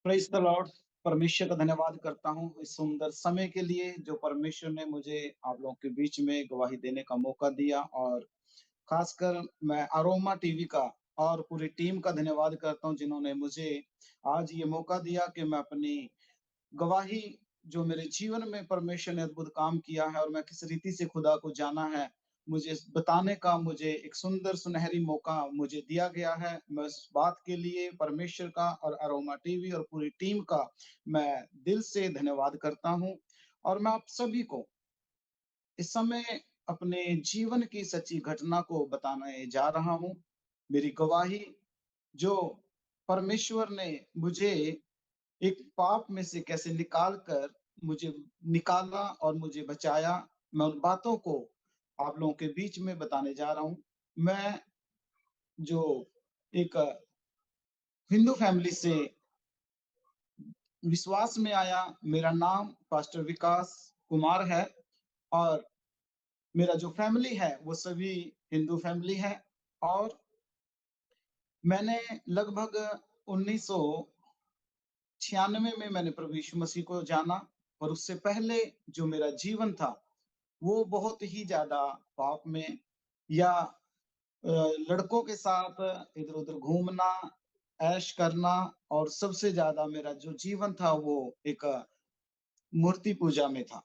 Praise the Lord. परमेश्वर का धन्यवाद करता हूँ इस सुंदर समय के लिए जो परमेश्वर ने मुझे आप लोगों के बीच में गवाही देने का मौका दिया। और ख़ासकर मैं अरोमा टीवी का और पूरी टीम का धन्यवाद करता हूँ जिन्होंने मुझे आज ये मौका दिया कि मैं अपनी गवाही जो मेरे जीवन में परमेश्वर ने अद्भुत काम किया है और मैं किस रीति से खुदा को जाना है, मुझे बताने का मुझे एक सुंदर सुनहरी मौका मुझे दिया गया है। मैं इस बात के लिए परमेश्वर का और अरोमा टीवी और पूरी टीम का मैं दिल से धन्यवाद करता हूँ। और मैं आप सभी को इस समय अपने जीवन की सच्ची घटना को बताने जा रहा हूँ। मेरी गवाही जो परमेश्वर ने मुझे एक पाप में से कैसे निकाल कर मुझे निकाला और मुझे बचाया, मैं उन बातों को आप लोगों के बीच में बताने जा रहा हूँ। मैं जो एक हिंदू फैमिली से विश्वास में आया, मेरा नाम पास्टर विकास कुमार है और मेरा जो फैमिली है, वो सभी हिंदू फैमिली है। और मैंने लगभग 1996 में मैंने प्रभु यीशु मसीह को जाना। और उससे पहले जो मेरा जीवन था, वो बहुत ही ज़्यादा पाप में या लड़कों के साथ इधर-उधर घूमना, ऐश करना। और सबसे ज़्यादा मेरा जो जीवन था वो एक मूर्ति पूजा में था।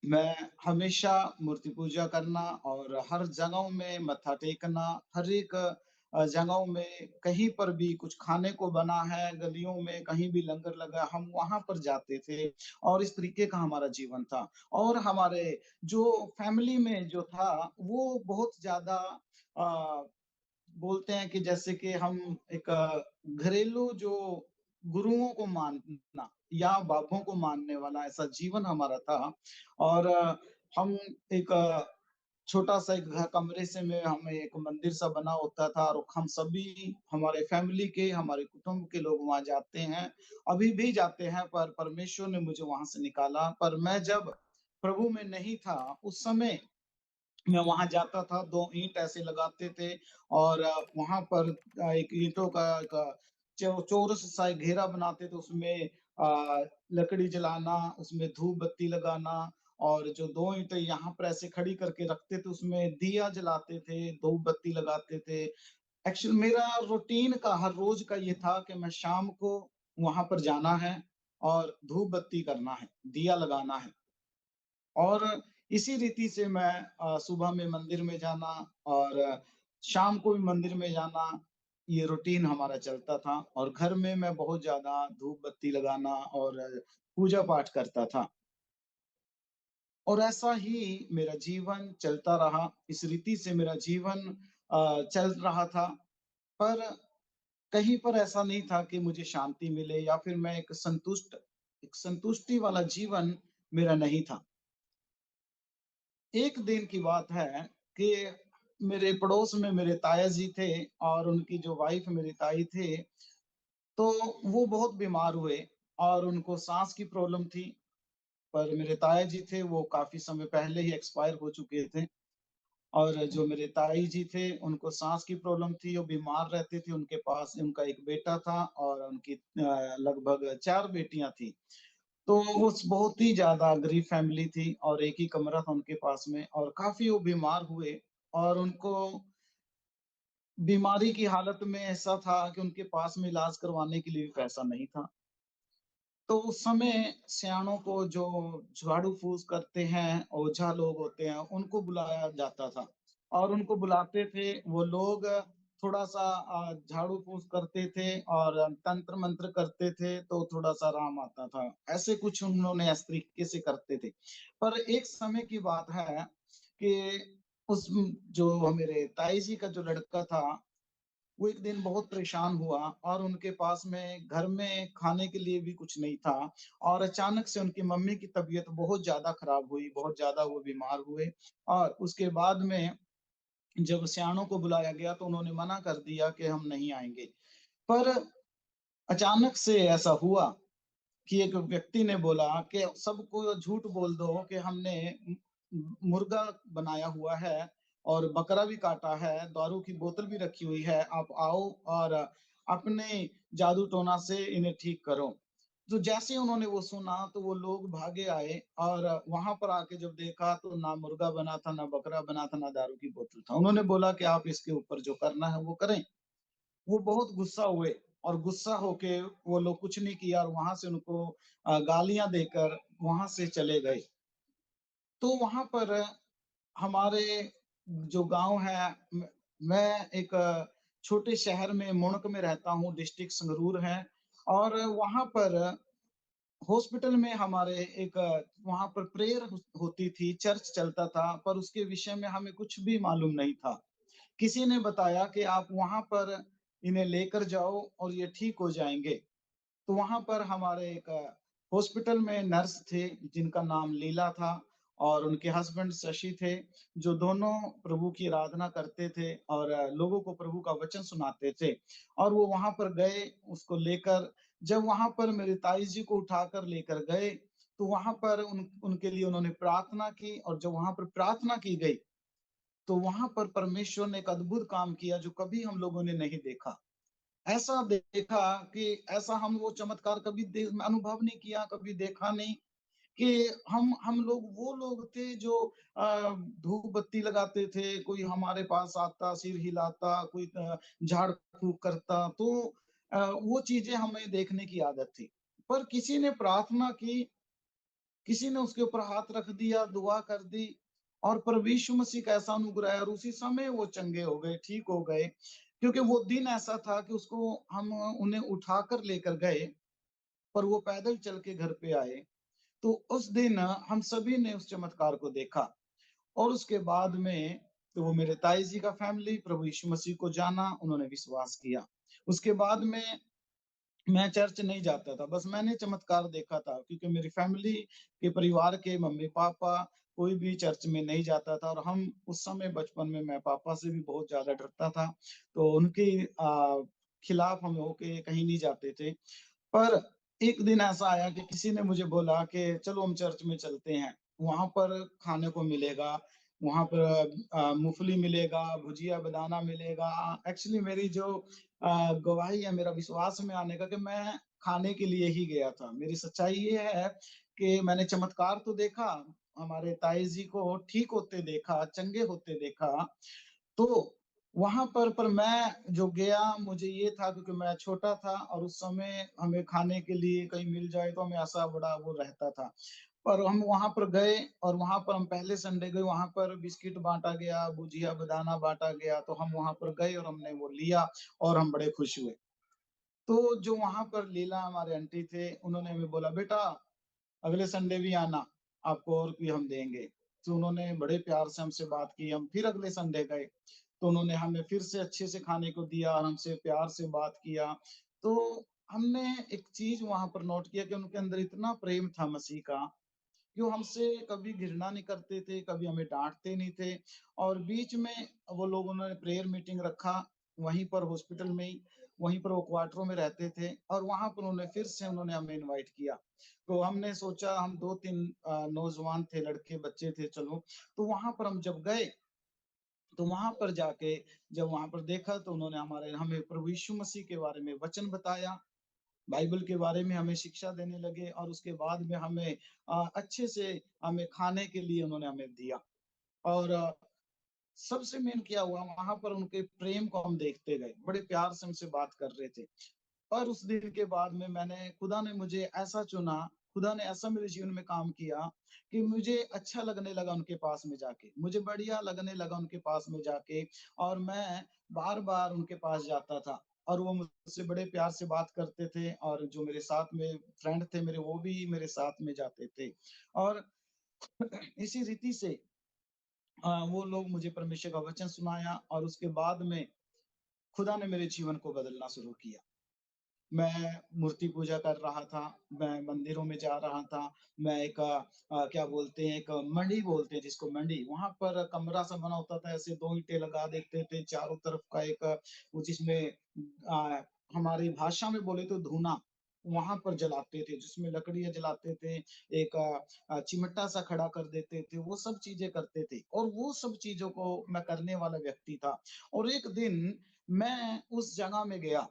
मैं हमेशा मूर्ति पूजा करना और हर जगहों में मत्था टेकना, हर एक जगहों में कहीं पर भी कुछ खाने को बना है, गलियों में कहीं भी लंगर लगा, हम वहाँ पर जाते थे। और इस तरीके का हमारा जीवन था। और हमारे जो फैमिली में जो था, वो बहुत ज़्यादा अ, बोलते हैं कि जैसे कि हम एक घरेलू जो गुरुओं को मानना या बाबों को मानने वाला ऐसा जीवन हमारा था। और हम एक छोटा-सा एक कमरे से में हमें एक मंदिर सा बना होता था और हम सभी हमारे फैमिली के, हमारे कुटुंब के लोग वहाँ जाते हैं, अभी भी जाते हैं। पर परमेश्वर ने मुझे वहाँ से निकाला। पर मैं जब प्रभु में नहीं था, उस समय मैं वहाँ जाता था, 2 ईंट ऐसे लगाते थे और वहाँ पर एक ईंटों का एक चौरस सा एक घेरा बनाते थे, उसमें लकड़ी जलाना, उसमें धूप बत्ती लगाना। और जो 2 ईंटें यहाँ पर ऐसे खड़ी करके रखते थे, उसमें दिया जलाते थे, धूप बत्ती लगाते थे। एक्चुअल मेरा रूटीन का हर रोज़ का ये था कि मैं शाम को वहाँ पर जाना है और धूप बत्ती करना है, दिया लगाना है। और इसी रीति से मैं सुबह में मंदिर में जाना और शाम को भी मंदिर में जाना, ये रूटीन हमारा चलता था। और घर में मैं बहुत ज़्यादा धूप बत्ती लगाना और पूजा पाठ करता था। और ऐसा ही मेरा जीवन चलता रहा, इस रीति से मेरा जीवन चल रहा था। पर कहीं पर ऐसा नहीं था कि मुझे शांति मिले या फिर मैं एक संतुष्टि वाला जीवन मेरा नहीं था। एक दिन की बात है कि मेरे पड़ोस में मेरे ताया जी थे और उनकी जो वाइफ़ मेरे ताई थे, तो वो बहुत बीमार हुए और उनको साँस की प्रॉब्लम थी। पर मेरे ताया जी थे, वो काफ़ी समय पहले ही एक्सपायर हो चुके थे। और जो मेरे ताई जी थे, उनको साँस की प्रॉब्लम थी, वो बीमार रहते थे, उनके पास उनका 1 बेटा था और उनकी लगभग 4 बेटियाँ थी। तो वो बहुत ही ज़्यादा गरीब फैमिली थी और एक ही कमरा था उनके पास में और काफ़ी वो बीमार हुए। और उनको बीमारी की हालत में ऐसा था कि उनके पास में इलाज करवाने के लिए भी पैसा नहीं था। तो उस समय सयानों को जो झाड़ू-फूँक करते हैं, ओझा लोग होते हैं, उनको बुलाया जाता था। और उनको बुलाते थे, वो लोग थोड़ा-सा झाड़ू-फूँक करते थे और तंत्र-मंत्र करते थे, तो थोड़ा-सा आराम आता था। ऐसे कुछ उन्होंने इस तरीके से करते थे। पर एक समय की बात है कि उस जो मेरे ताई जी का जो लड़का था, वो एक दिन बहुत परेशान हुआ और उनके पास में घर में खाने के लिए भी कुछ नहीं था। और अचानक से उनकी मम्मी की तबीयत बहुत ज़्यादा खराब हुई, बहुत ज़्यादा वो बीमार हुए। और उसके बाद में जब सयानों को बुलाया गया तो उन्होंने मना कर दिया कि हम नहीं आएँगे। पर अचानक से ऐसा हुआ कि एक व्यक्ति ने बोला कि सबको झूठ बोल दो कि हमने मुर्गा बनाया हुआ है और बकरा भी काटा है, दारू की बोतल भी रखी हुई है। आप आओ और अपने जादू-टोना से इन्हें ठीक करो। तो जैसे ही उन्होंने वो सुना तो वो लोग भागे आए और वहाँ पर आके जब देखा तो ना मुर्गा बना था, ना बकरा बना था, ना दारू की बोतल था। उन्होंने बोला कि आप इसके ऊपर जो करना है वो करें। वो बहुत गुस्सा हुए और गुस्सा होके वो लोग कुछ नहीं किया और वहाँ से उनको गालियाँ देकर वहाँ से चले गए। तो वहाँ पर हमारे जो गाँव है मैं एक छोटे शहर में मुणक में रहता हूँ, डिस्ट्रिक्ट संगरूर है और वहाँ पर हॉस्पिटल में हमारे एक वहाँ पर प्रेयर होती थी, चर्च चलता था, पर उसके विषय में हमें कुछ भी मालूम नहीं था। किसी ने बताया कि आप वहाँ पर इन्हें लेकर जाओ और ये ठीक हो जाएँगे। तो वहाँ पर हमारे एक हॉस्पिटल में नर्स थे जिनका नाम लीला था और उनके हस्बैंड शशि थे, जो दोनों प्रभु की आराधना करते थे और लोगों को प्रभु का वचन सुनाते थे। और वो वहाँ पर गए उसको लेकर जब वहाँ पर मेरी ताई जी को उठाकर लेकर गए, तो वहाँ पर उनके लिए उन्होंने प्रार्थना की और जब वहाँ पर प्रार्थना की गई, तो वहाँ पर परमेश्वर ने एक अद्भुत काम किया जो कभी हम लोगों ने नहीं देखा। ऐसा देखा कि ऐसा हम वो चमत्कार कभी अनुभव नहीं किया, कभी देखा नहीं कि हम लोग वो लोग थे जो धूप बत्ती लगाते थे, कोई हमारे पास आता, सिर हिलाता, कोई झाड़-फूँक करता, तो वो चीज़ें हमें देखने की आदत थी। पर किसी ने प्रार्थना की, किसी ने उसके ऊपर हाथ रख दिया, दुआ कर दी और प्रभु यीशु मसीह का ऐसा अनुग्रह है और उसी समय वो चंगे हो गए, ठीक हो गए। क्योंकि वो दिन ऐसा था कि उसको हम उन्हें उठाकर लेकर गए, पर वो पैदल चल के घर पे आए। तो उस दिन हम सभी ने उस चमत्कार को देखा और उसके बाद में तो वो मेरे ताई जी का फैमिली प्रभु यीशु मसीह को जाना, उन्होंने विश्वास किया। उसके बाद में मैं चर्च नहीं जाता था, बस मैंने चमत्कार देखा था क्योंकि मेरी फैमिली के परिवार के मम्मी-पापा कोई भी चर्च में नहीं जाता था और हम उस समय बचपन में मैं पापा से भी बहुत ज़्यादा डरता था, तो उनके खिलाफ हम होके कहीं नहीं जाते थे। पर एक दिन ऐसा आया कि किसी ने मुझे बोला कि चलो हम चर्च में चलते हैं, वहाँ पर खाने को मिलेगा, वहाँ पर मूँगफली मिलेगा, भुजिया बनाना मिलेगा। एक्चुअली मेरी जो गवाही है मेरा विश्वास में आने का कि मैं खाने के लिए ही गया था। मेरी सच्चाई ये है कि मैंने चमत्कार तो देखा, हमारे ताई जी को ठीक होते देखा, चंगे होते देखा, तो वहाँ पर मैं जो गया मुझे ये था क्योंकि मैं छोटा था और उस समय हमें खाने के लिए कहीं मिल जाए तो हमें ऐसा बड़ा वो रहता था। पर हम वहाँ पर गए और वहाँ पर हम पहले संडे गए, वहाँ पर बिस्किट बाँटा गया, भुजिया, बेदाना बाँटा गया, तो हम वहाँ पर गए और हमने वो लिया और हम बड़े खुश हुए। तो जो वहाँ पर लीला हमारे आंटी थे, उन्होंने हमें बोला, "बेटा अगले संडे भी आना, आपको और भी हम देंगे।" तो उन्होंने बड़े प्यार से हमसे बात की, हम फिर अगले संडे गए, तो उन्होंने हमें फिर से अच्छे से खाने को दिया और हमसे प्यार से बात किया। तो हमने एक चीज़ वहाँ पर नोट किया कि उनके अंदर इतना प्रेम था मसीह का, कि वो हमसे कभी घृणा नहीं करते थे, कभी हमें डाँटते नहीं थे और बीच में वो लोग उन्होंने प्रेयर मीटिंग रखा, वहीं पर हॉस्पिटल में ही, वहीं पर वो क्वार्टरों में रहते थे और वहाँ पर उन्होंने फिर से उन्होंने हमें इनवाइट किया। तो हमने सोचा हम 2-3 नौजवान थे, लड़के, बच्चे थे चलो, तो वहाँ पर हम जब गए, तो वहाँ पर जाके जब वहाँ पर देखा तो उन्होंने हमें प्रभु यीशु मसीह के बारे में वचन बताया, बाइबल के बारे में हमें शिक्षा देने लगे और उसके बाद में हमें अच्छे से हमें खाने के लिए उन्होंने हमें दिया और सबसे मेन क्या हुआ वहाँ पर उनके प्रेम को हम देखते गए, बड़े प्यार से हमसे बात कर रहे थे। और उस दिन के बाद में खुदा ने मुझे ऐसा चुना, खुदा ने ऐसा मेरे जीवन में काम किया कि मुझे अच्छा लगने लगा उनके पास में जाके। मुझे बढ़िया लगने लगा उनके पास में जाके और मैं बार-बार उनके पास जाता था और वो मुझसे बड़े प्यार से बात करते थे और जो मेरे साथ में फ्रेंड थे मेरे, वो भी मेरे साथ में जाते थे। और इसी रीति से वो लोग मुझे परमेश्वर का वचन सुनाया और उसके बाद में खुदा ने मेरे जीवन को बदलना शुरू किया। मैं मूर्ति पूजा कर रहा था, मैं मंदिरों में जा रहा था, मैं एक क्या बोलते हैं, एक मंडी बोलते हैं जिसको मंडी, वहाँ पर कमरा सा बना होता था, ऐसे 2 ईंटें लगा देते थे, चारों तरफ का एक वो जिसमें अ, हमारी भाषा में बोले तो धूना, वहाँ पर जलाते थे, जिसमें लकड़ियाँ जलाते थे, एक चिमटा सा खड़ा कर देते थे, वो सब चीज़ें करते थे और वो सब चीज़ों को मैं करने वाला व्यक्ति था और एक दिन मैं उस जगह में गया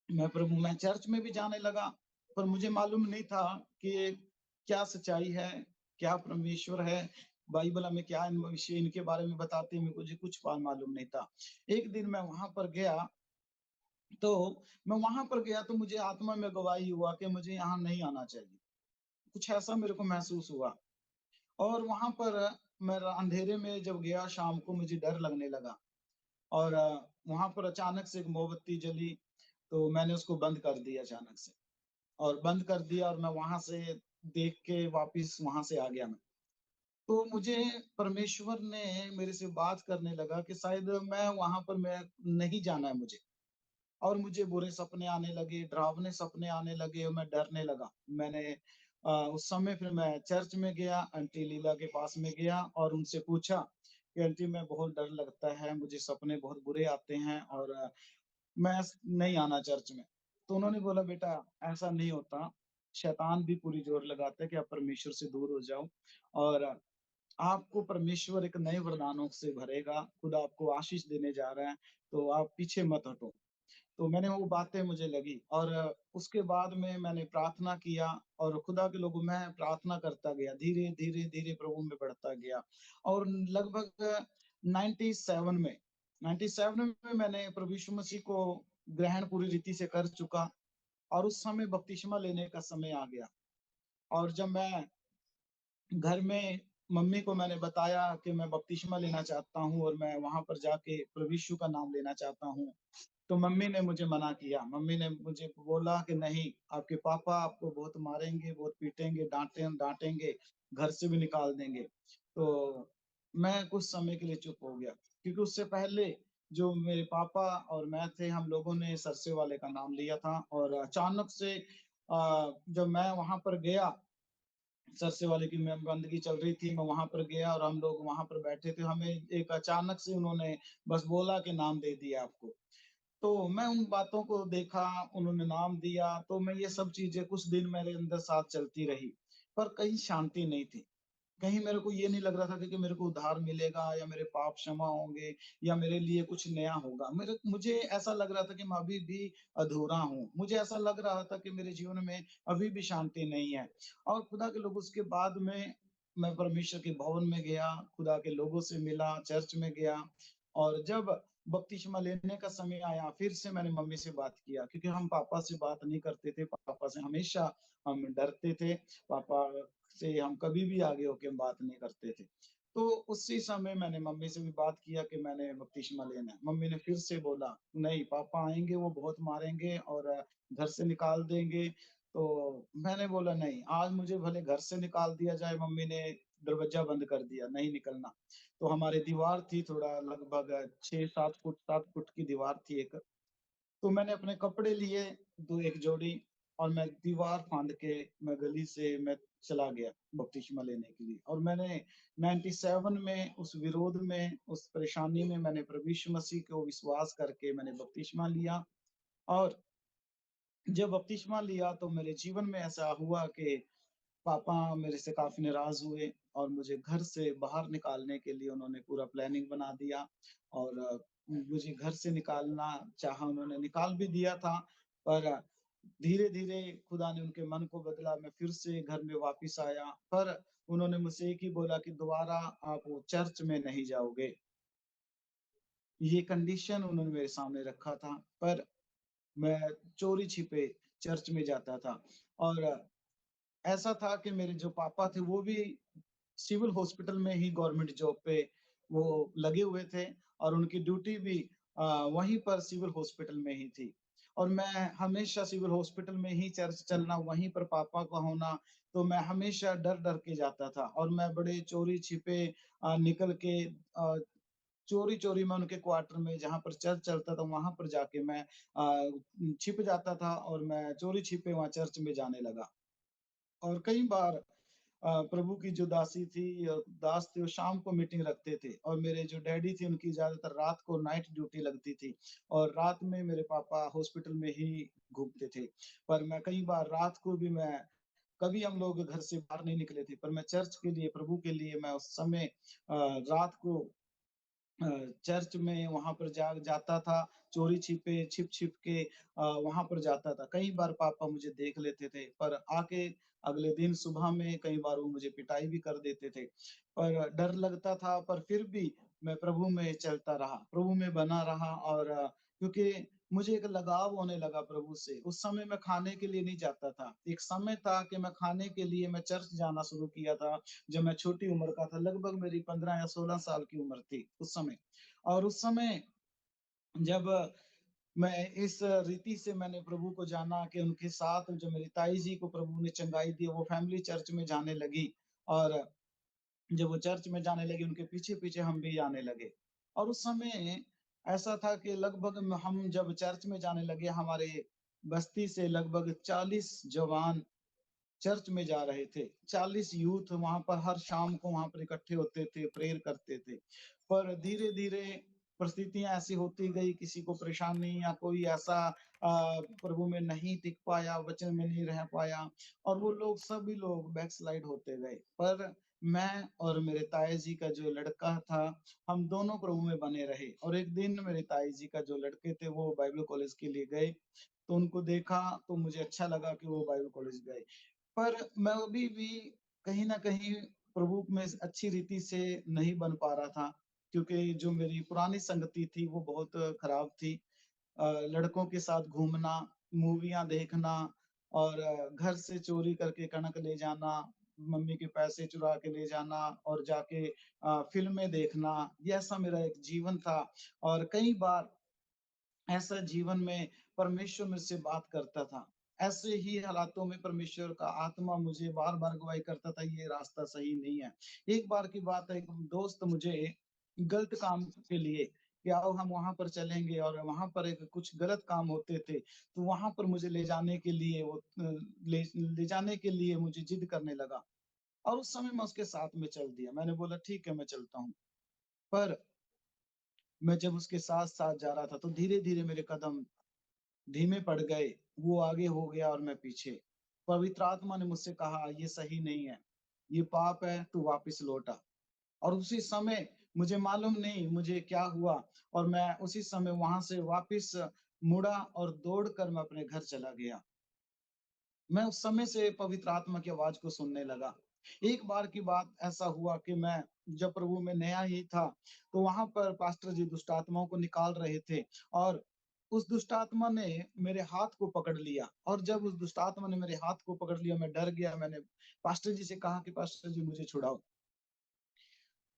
मैं चर्च में भी जाने लगा, पर मुझे मालूम नहीं था कि क्या सच्चाई है, क्या परमेश्वर है, बाइबल हमें क्या इन विषय इनके बारे में बताते हैं, मुझे कुछ मालूम नहीं था। एक दिन मैं वहाँ पर गया, तो मैं वहाँ पर गया तो मुझे आत्मा में गवाही हुआ कि मुझे यहाँ नहीं आना चाहिए। कुछ ऐसा मेरे को महसूस हुआ और वहाँ पर मैं अंधेरे में जब गया शाम को मुझे डर लगने लगा और वहाँ पर अचानक से एक मोमबत्ती जली, तो मैंने उसको बंद कर दिया अचानक से। और बंद कर दिया और मैं वहाँ से देख के वापिस वहाँ से आ गया मैं। तो मुझे परमेश्वर ने मेरे से बात करने लगा कि शायद मैं नहीं जाना है मुझे और मुझे बुरे सपने आने लगे, डरावने सपने आने लगे और मैं डरने लगा। मैंने उस समय फिर मैं चर्च में गया, आंटी लीला के पास में गया और उनसे पूछा कि आंटी मैं बहुत डर लगता है, मुझे सपने बहुत बुरे आते हैं और मैं नहीं आना चर्च में। तो उन्होंने बोला बेटा ऐसा नहीं होता, शैतान भी पूरी जोर लगाता है कि आप परमेश्वर से दूर हो जाओ और आपको परमेश्वर एक नए वरदानों से भरेगा, खुदा आपको आशीष देने जा रहा है, तो आप पीछे मत हटो। तो मैंने वो बातें मुझे लगी और उसके बाद में मैंने प्रार्थना किया और खुदा के लोगों मैं प्रार्थना करता गया, धीरे, धीरे, धीरे प्रभु में बढ़ता गया और लगभग 97 में 97 में मैंने प्रभु यीशु मसीह को ग्रहण पूरी रीति से कर चुका और उस समय बपतिस्मा लेने का समय आ गया और जब मैं घर में मम्मी को मैंने बताया कि मैं बपतिस्मा लेना चाहता हूँ और मैं वहाँ पर जाके प्रभु यीशु का नाम लेना चाहता हूँ। तो मम्मी ने मुझे मना किया। मम्मी ने मुझे बोला कि नहीं, आपके पापा आपको बहुत मारेंगे, बहुत पीटेंगे, डाँटेंगे, घर से भी निकाल देंगे। तो मैं कुछ समय के लिए चुप हो गया, क्योंकि उससे पहले जो मेरे पापा और मैं थे, हम लोगों ने सरसे वाले का नाम लिया था और अचानक से जब मैं वहाँ पर गया सरसे वाले की मैं बंदगी चल रही थी, मैं वहाँ पर गया और हम लोग वहाँ पर बैठे थे। हमें एक अचानक से उन्होंने बस बोला कि नाम दे दिया आपको। तो मैं उन बातों को देखा, उन्होंने नाम दिया, तो मैं ये सब चीज़ें कुछ दिन मेरे अंदर साथ चलती रही, पर कहीं शांति नहीं थी। कहीं मेरे को ये नहीं लग रहा था कि मेरे को उद्धार मिलेगा या मेरे पाप क्षमा होंगे या मेरे लिए कुछ नया होगा। मुझे ऐसा लग रहा था कि मैं अभी भी अधूरा हूँ। मुझे ऐसा लग रहा था कि मेरे जीवन में अभी भी शांति नहीं है और खुदा के लोग उसके बाद में मैं परमेश्वर के भवन में गया, खुदा के लोगों से मिला, चर्च में गया और जब बपतिस्मा लेने का समय आया, फिर से मैंने मम्मी से बात किया क्योंकि हम पापा से बात नहीं करते थे, पापा से हमेशा हम डरते थे। पापा से हम कभी भी आगे होके हम बात नहीं करते थे। तो उसी समय मैंने मम्मी से भी बात किया कि मैंने बपतिस्मा लेना है। मम्मी ने फिर से बोला, "नहीं, पापा आएँगे, वो बहुत मारेंगे और घर से निकाल देंगे।" तो मैंने बोला, "नहीं, आज मुझे भले घर से निकाल दिया जाए।" मम्मी ने दरवाज़ा बंद कर दिया, "नहीं निकलना।" तो हमारी दीवार थी थोड़ा लगभग 7 फुट की दीवार थी एक। तो मैंने अपने कपड़े लिए 2 एक जोड़ी और मैं दीवार फाँद के मैं गली से मैं चला गया बपतिस्मा लेने के लिए और मैंने 97 में उस विरोध में, उस परेशानी में मैंने प्रभु यीशु मसीह को विश्वास करके मैंने बपतिस्मा लिया और जब बपतिस्मा लिया तो मेरे जीवन में ऐसा हुआ कि पापा मेरे से काफ़ी नाराज़ हुए और मुझे घर से बाहर निकालने के लिए उन्होंने पूरा प्लानिंग बना दिया और मुझे घर से निकालना चाहा, उन्होंने निकाल भी दिया था, पर धीरे-धीरे खुदा ने उनके मन को बदला, मैं फिर से घर में वापस आया, पर उन्होंने मुझसे एक ही बोला कि दोबारा आप वो चर्च में नहीं जाओगे। ये कंडीशन उन्होंने मेरे सामने रखा था, पर मैं चोरी-छिपे चर्च में जाता था और ऐसा था कि मेरे जो पापा थे वो भी सिविल हॉस्पिटल में ही गवर्नमेंट जॉब पे वो लगे हुए थे और उनकी ड्यूटी भी वहीं पर सिविल हॉस्पिटल में ही थी। और मैं हमेशा सिविल हॉस्पिटल में ही चर्च चलना, वहीं पर पापा का होना, तो मैं हमेशा डर-डर के जाता था और मैं बड़े चोरी-छिपे निकल के चोरी-चोरी मैं उनके क्वार्टर में जहाँ पर चर्च चलता था, वहाँ पर जाके मैं छिप जाता था और मैं चोरी-छिपे वहाँ चर्च में जाने लगा। और कई बार प्रभु की जो दासी थी दास थे वो शाम को मीटिंग रखते थे और मेरे जो डैडी थे उनकी ज़्यादातर रात को नाइट ड्यूटी लगती थी और रात में मेरे पापा हॉस्पिटल में ही घूमते थे। पर मैं कई बार रात को भी मैं कभी हम लोग घर से बाहर नहीं निकले थे, पर मैं चर्च के लिए, प्रभु के लिए मैं उस समय रात को अ, चर्च में वहाँ पर जाता था, चोरी छिपे छिप-छिप के वहाँ पर जाता था। कई बार पापा मुझे देख लेते थे, पर आके अगले दिन सुबह में कई बार वो मुझे पिटाई भी कर देते थे। पर डर लगता था, पर फिर भी मैं प्रभु में चलता रहा, प्रभु में बना रहा और क्योंकि मुझे एक लगाव होने लगा प्रभु से। उस समय मैं खाने के लिए नहीं जाता था। एक समय था कि मैं खाने के लिए मैं चर्च जाना शुरू किया था, जब मैं छोटी उम्र का था, लगभग मेरी 15 या 16 साल की उम्र थी उस समय। और उस समय जब मैं इस रीति से मैंने प्रभु को जाना कि उनके साथ जो मेरी ताई जी को प्रभु ने चंगाई दी, वो फैमिली चर्च में जाने लगी और जब वो चर्च में जाने लगी, उनके पीछे-पीछे हम भी जाने लगे। और उस समय ऐसा था कि लगभग हम जब चर्च में जाने लगे, हमारे बस्ती से लगभग 40 जवान चर्च में जा रहे थे। 40 यूथ वहाँ पर हर शाम को वहाँ पर इकट्ठे होते थे, प्रेयर करते थे। पर धीरे-धीरे परिस्थितियाँ ऐसी होती गई, किसी को परेशानी या कोई ऐसा प्रभु में नहीं टिक पाया, वचन में नहीं रह पाया और वो लोग सभी लोग बैकस्लाइड होते गए। पर मैं और मेरे ताऊ जी का जो लड़का था, हम दोनों प्रभु में बने रहे और एक दिन मेरे ताऊ जी का जो लड़के थे, वो बाइबल कॉलेज के लिए गए। तो उनको देखा, तो मुझे अच्छा लगा कि वो बाइबल कॉलेज गए। पर मैं अभी भी कहीं न कहीं प्रभु में अच्छी रीति से नहीं बन पा रहा था, क्योंकि जो मेरी पुरानी संगति थी वो बहुत खराब थी। लड़कों के साथ घूमना, मूवियाँ देखना और घर से चोरी करके कणक ले जाना, मम्मी के पैसे चुरा के ले जाना और जाके फ़िल्में देखना, ये ऐसा मेरा एक जीवन था और कई बार ऐसा जीवन में परमेश्वर मुझसे बात करता था। ऐसे ही हालातों में परमेश्वर का आत्मा मुझे बार-बार अगुवाई करता था, ये रास्ता सही नहीं है। एक बार की बात है, एक दोस्त मुझे गलत काम के लिए कि आओ हम वहाँ पर चलेंगे और वहाँ पर एक कुछ गलत काम होते थे, तो वहाँ पर मुझे ले जाने के लिए वो ले जाने के लिए मुझे जिद करने लगा और उस समय मैं उसके साथ में चल दिया। मैंने बोला ठीक है, मैं चलता हूँ। पर मैं जब उसके साथ-साथ जा रहा था, तो धीरे-धीरे मेरे कदम धीमे पड़ गए, वो आगे हो गया और मैं पीछे। पवित्र आत्मा ने मुझसे कहा, "ये सही नहीं है, ये पाप है, तू वापिस लौट आ।" और उसी समय मुझे मालूम नहीं मुझे क्या हुआ और मैं उसी समय वहाँ से वापिस मुड़ा और दौड़कर मैं अपने घर चला गया। मैं उस समय से पवित्र आत्मा की आवाज़ को सुनने लगा। एक बार की बात ऐसा हुआ कि मैं जब प्रभु में नया ही था, तो वहाँ पर पास्टर जी दुष्ट आत्माओं को निकाल रहे थे और उस दुष्ट आत्मा ने मेरे हाथ को पकड़ लिया और जब उस दुष्ट आत्मा ने मेरे हाथ को पकड़ लिया, मैं डर गया। मैंने पास्टर जी से कहा कि पास्टर जी मुझे छुड़ाओ।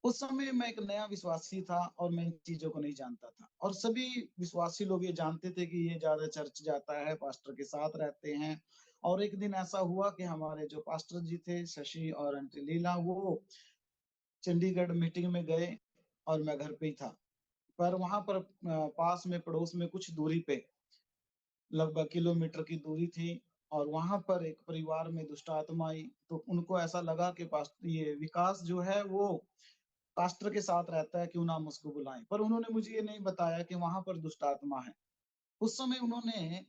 उस समय मैं एक नया विश्वासी था और मैं इन चीज़ों को नहीं जानता था और सभी विश्वासी लोग ये जानते थे कि ये ज़्यादा चर्च जाता है, पास्टर के साथ रहते हैं और एक दिन ऐसा हुआ कि हमारे जो पास्टर जी थे, शशि और आंटी लीला, वो चंडीगढ़ मीटिंग में गए और मैं घर पे ही था। पर वहाँ पर पास में पड़ोस में कुछ दूरी पे लगभग किलोमीटर की दूरी थी और वहाँ पर एक परिवार में दुष्ट आत्मा आई, तो उनको ऐसा लगा कि ये विकास जो है वो पास्टर के साथ रहता है, क्यों ना हम उसको बुलाएँ। पर उन्होंने मुझे ये नहीं बताया कि वहाँ पर दुष्ट आत्मा है। उस समय उन्होंने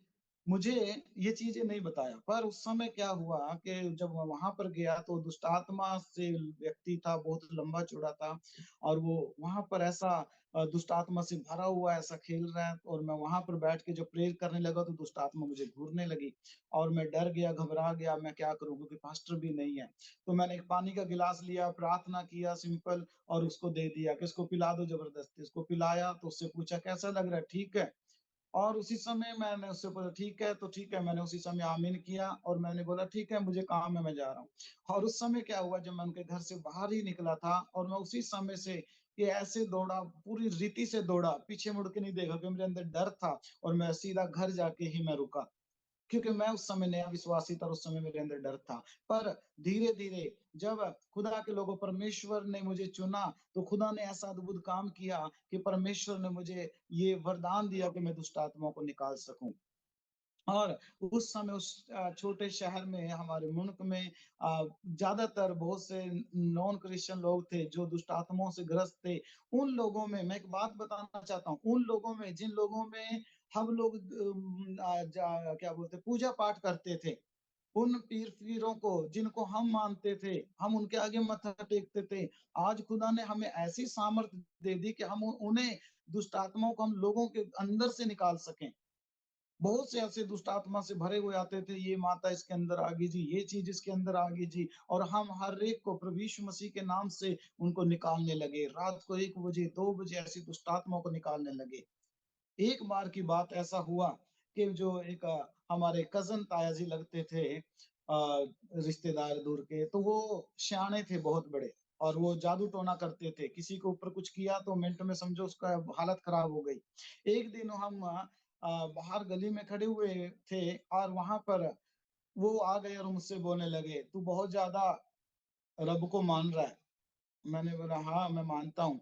मुझे ये चीज़ें नहीं बताया, पर उस समय क्या हुआ कि जब मैं वहाँ पर गया तो दुष्ट आत्मा से व्यक्ति था, बहुत लंबा-चौड़ा था और वो वहाँ पर ऐसा दुष्ट आत्मा से भरा हुआ ऐसा खेल रहा है और मैं वहाँ पर बैठ के जब प्रेयर करने लगा तो दुष्ट आत्मा मुझे घूरने लगी और मैं डर गया, घबरा गया, मैं क्या करूँ? क्योंकि पास्टर भी नहीं है। तो मैंने एक पानी का गिलास लिया, प्रार्थना किया सिंपल और उसको दे दिया कि इसको पिला दो ज़बरदस्ती। उसको पिलाया तो उससे पूछा, "कैसा लग रहा है? ठीक है?" और उसी समय मैंने उससे बोला ठीक है, तो ठीक है, मैंने उसी समय आमीन किया और मैंने बोला ठीक है, मुझे काम है, मैं जा रहा हूँ। और उस समय क्या हुआ जब मैं उनके घर से बाहर ही निकला था और मैं उसी समय से ये ऐसे दौड़ा, पूरी रीति से दौड़ा, पीछे मुड़ के नहीं देखा क्योंकि मेरे अंदर डर था और मैं सीधा घर जाके ही मैं रुका। क्योंकि मैं उस समय नया विश्वासी था और उस समय मेरे अंदर डर था। पर धीरे-धीरे जब खुदा के लोगों परमेश्वर ने मुझे चुना, तो खुदा ने ऐसा अद्भुत काम किया कि परमेश्वर ने मुझे ये वरदान दिया कि मैं दुष्ट आत्माओं को निकाल सकूँ। और उस समय उस छोटे शहर में हमारे मुल्क में ज़्यादातर बहुत से नॉन क्रिश्चियन लोग थे जो दुष्ट आत्माओं से ग्रस्त थे। उन लोगों में मैं एक बात बताना चाहता हूँ, उन लोगों में जिन लोगों में हम लोग क्या बोलते हैं पूजा-पाठ करते थे। उन पीर-फ़कीरों को जिनको हम मानते थे, हम उनके आगे मत्था टेकते थे। आज खुदा ने हमें ऐसी सामर्थ्य दे दी कि हम उन्हें दुष्ट आत्माओं को हम लोगों के अंदर से निकाल सकें। बहुत से ऐसे दुष्ट आत्मा से भरे हुए आते थे, ये माता इसके अंदर आ गई जी, ये चीज़ इसके अंदर आ गई जी, और हम हर एक को प्रभु यीशु मसीह के नाम से उनको निकालने लगे। रात को 1 बजे, 2 बजे ऐसी दुष्ट आत्माओं को निकालने लगे। एक बार की बात ऐसा हुआ कि जो एक हमारे कज़न ताया जी लगते थे, रिश्तेदार दूर के, तो वो सयाने थे बहुत बड़े, और वो जादू-टोना करते थे। किसी के ऊपर कुछ किया तो मिनट में समझो उसका हालत खराब हो गई। एक दिन हम बाहर गली में खड़े हुए थे और वहाँ पर वो आ गए और मुझसे बोलने लगे, "तू बहुत ज़्यादा रब को मान रहा है।" मैंने बोला, "हाँ, मैं मानता हूँ।"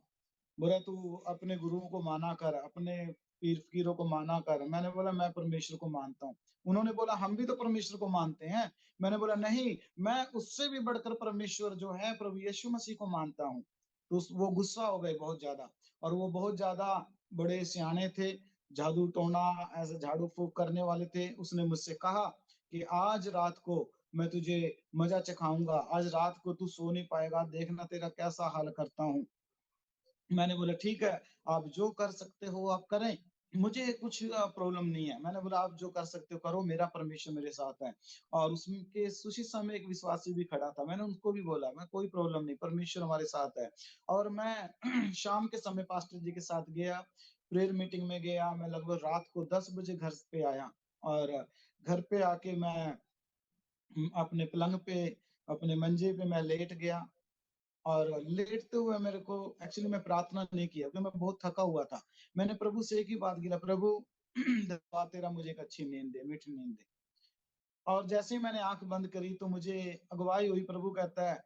बोला, "तू अपने गुरुओं को माना कर, अपने पीर-फ़कीरों को माना कर।" मैंने बोला, "मैं परमेश्वर को मानता हूँ।" उन्होंने बोला, "हम भी तो परमेश्वर को मानते हैं।" मैंने बोला, "नहीं, मैं उससे भी बढ़कर परमेश्वर जो है प्रभु यीशु मसीह को मानता हूँ।" तो उस वो गुस्सा हो गए बहुत ज़्यादा, और वो बहुत ज़्यादा बड़े सयाने थे, जादू-टोना ऐसे झाड़ू-फूँक करने वाले थे। उसने मुझसे कहा कि, "आज रात को मैं तुझे मज़ा चखाऊँगा, आज रात को तू सो नहीं पाएगा, देखना तेरा कैसा हाल करता हूँ।" मैंने बोला, "ठीक है, आप जो कर सकते हो आप करें, मुझे कुछ प्रॉब्लम नहीं है।" मैंने बोला, "आप जो कर सकते हो करो, मेरा परमेश्वर मेरे साथ है।" और उसके उसी समय एक विश्वासी भी खड़ा था, मैंने उनको भी बोला, "मैं कोई प्रॉब्लम नहीं, परमेश्वर हमारे साथ है।" और मैं शाम के समय पास्टर जी के साथ गया, प्रेयर मीटिंग में गया, मैं लगभग रात को 10 बजे घर पे आया, और घर पे आके मैं अपने पलंग पे, अपने मंजे पे मैं लेट गया, और लेटते हुए मेरे को एक्चुअली मैं प्रार्थना नहीं किया क्योंकि मैं बहुत थका हुआ था। मैंने प्रभु से एक ही बात गिरा, "प्रभु धन्यवाद तेरा, मुझे एक अच्छी नींद दे, मीठी नींद दे।" और जैसे ही मैंने आँख बंद करी तो मुझे अगुवाई हुई, प्रभु कहता है,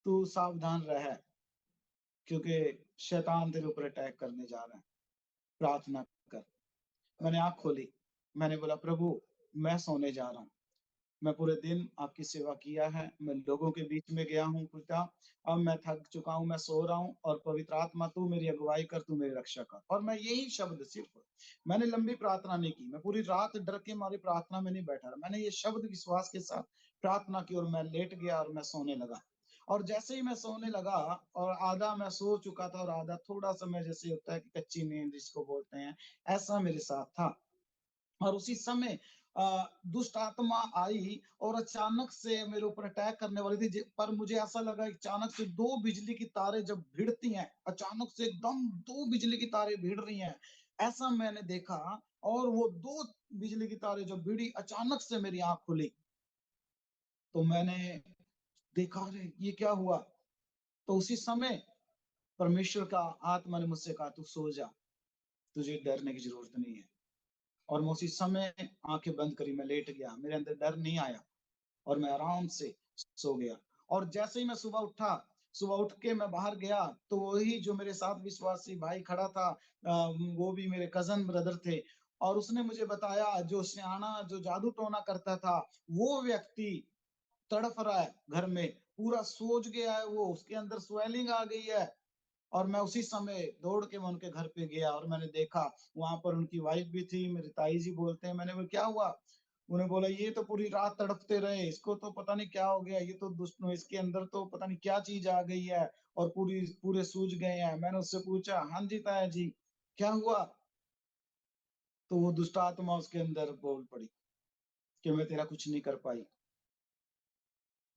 "तू सावधान रह, क्योंकि शैतान तेरे ऊपर अटैक करने जा रहा है, प्रार्थना कर।" मैंने आँख खोली, मैंने बोला, "प्रभु, मैं सोने जा रहा हूँ। मैं पूरे दिन आपकी सेवा किया है, मैं लोगों के बीच में गया हूँ पिता, अब मैं थक चुका हूँ, मैं सो रहा हूँ, और पवित्र आत्मा तू मेरी अगुवाई कर, तू मेरी रक्षा कर।" और मैं यही शब्द सिर्फ़, मैंने लंबी प्रार्थना नहीं की, मैं पूरी रात डर के मारे प्रार्थना में नहीं बैठा रहा। मैंने ये शब्द विश्वास के साथ प्रार्थना की, और मैं लेट गया और मैं सोने लगा। और जैसे ही मैं सोने लगा, और आधा मैं सो चुका था और आधा थोड़ा समय जैसे होता है कि कच्ची नींद जिसको बोलते हैं, ऐसा मेरे साथ था। और उसी समय दुष्ट आत्मा आई और अचानक से मेरे ऊपर अटैक करने वाली थी, पर मुझे ऐसा लगा कि अचानक से दो बिजली की तारें जब भिड़ती हैं, अचानक से एकदम दो बिजली की तारें भिड़ रही हैं, ऐसा मैंने देखा। और वो दो बिजली की तारें जब भिड़ी, अचानक से मेरी आंख खुली, तो मैंने देखा, अरे ये क्या हुआ? तो उसी समय परमेश्वर का आत्मा ने मुझसे कहा, तू सो जा, तुझे डरने की जरूरत नहीं है। और मैं उसी समय आंखें बंद करी, मैं लेट गया, मेरे अंदर डर नहीं आया, और मैं आराम से सो गया। और जैसे ही मैं सुबह उठा, सुबह उठ के मैं बाहर गया, तो वही जो मेरे साथ विश्वासी भाई खड़ा था, वो भी मेरे कज़न ब्रदर थे, और उसने मुझे बताया, जो स्याना जो जादू टोना करता था, वो व्यक्ति तड़फ रहा है घर में, पूरा सोज गया है वो, उसके अंदर स्वेलिंग आ गई है। और मैं उसी समय दौड़ के मैं उनके घर पे गया, और मैंने देखा वहाँ पर उनकी वाइफ भी थी, मेरे ताई जी बोलते हैं। मैंने बोला, क्या हुआ? उन्हें बोला, ये तो पूरी रात तड़पते रहे, इसको तो पता नहीं क्या हो गया, ये तो दुष्ट, इसके अंदर तो पता नहीं क्या चीज आ गई है, और पूरे सूज गए हैं। मैंने उससे पूछा, हाँ जी ताया जी, क्या हुआ? तो वो दुष्ट आत्मा उसके अंदर बोल पड़ी कि मैं तेरा कुछ नहीं कर पाई।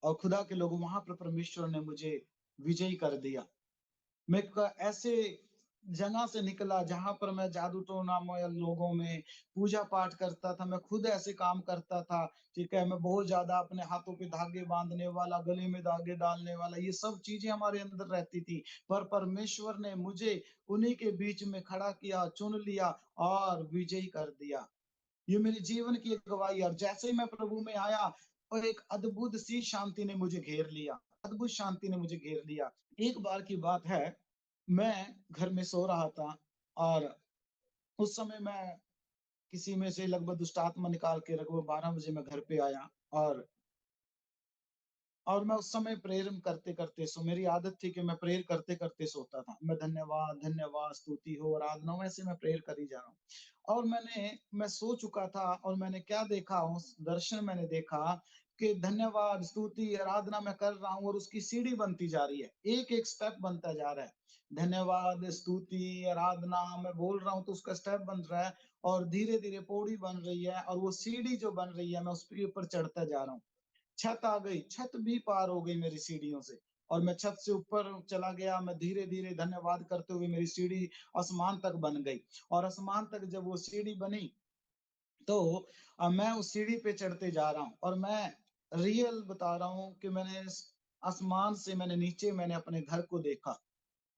और खुदा के लोगों, वहां पर परमेश्वर ने मुझे विजयी कर दिया। मैं एक ऐसे जगह से निकला जहाँ पर मैं जादू टोनामय लोगों में पूजा-पाठ करता था, मैं खुद ऐसे काम करता था, ठीक है? मैं बहुत ज़्यादा अपने हाथों पे धागे बाँधने वाला, गले में धागे डालने वाला, ये सब चीज़ें हमारे अंदर रहती थी। पर परमेश्वर ने मुझे उन्हीं के बीच में खड़ा किया, चुन लिया और विजयी कर दिया। ये मेरे जीवन की एक गवाही है, और जैसे ही मैं प्रभु में आया, और एक अद्भुत सी शांति ने मुझे घेर लिया, अद्भुत शांति ने मुझे घेर लिया। एक बार की बात है, मैं घर में सो रहा था, और उस समय मैं किसी में से लगभग दुष्ट आत्मा निकाल के लगभग 12 बजे मैं घर पे आया, और और मैं उस समय प्रेयर करते-करते मेरी आदत थी कि मैं प्रेयर करते-करते सोता था। मैं धन्यवाद, धन्यवाद, स्तुति हो, आराधना हो, ऐसे मैं प्रेयर कर ही जा रहा हूँ। और मैं सो चुका था और मैंने क्या देखा, उस दर्शन मैंने देखा कि धन्यवाद, स्तुति, आराधना मैं कर रहा हूँ और उसकी सीढ़ी बनती जा रही है। एक-एक स्टेप बनता जा रहा है। धन्यवाद, स्तुति, आराधना मैं बोल रहा हूँ तो उसका स्टेप बन रहा है और धीरे-धीरे पौड़ी बन रही है और वो सीढ़ी जो बन रही है मैं उसके ऊपर चढ़ता जा रहा हूँ। छत आ गई, छत भी पार हो गई मेरी सीढ़ियों से और मैं छत से ऊपर चला गया, मैं धीरे-धीरे धन्यवाद करते हुए मेरी सीढ़ी आसमान तक बन गई और आसमान तक जब वो सीढ़ी बनी, तो मैं उस सीढ़ी पे चढ़ते जा रहा हूँ और मैं रियल बता रहा हूँ कि मैंने स आसमान से मैंने नीचे मैंने अपने घर को देखा।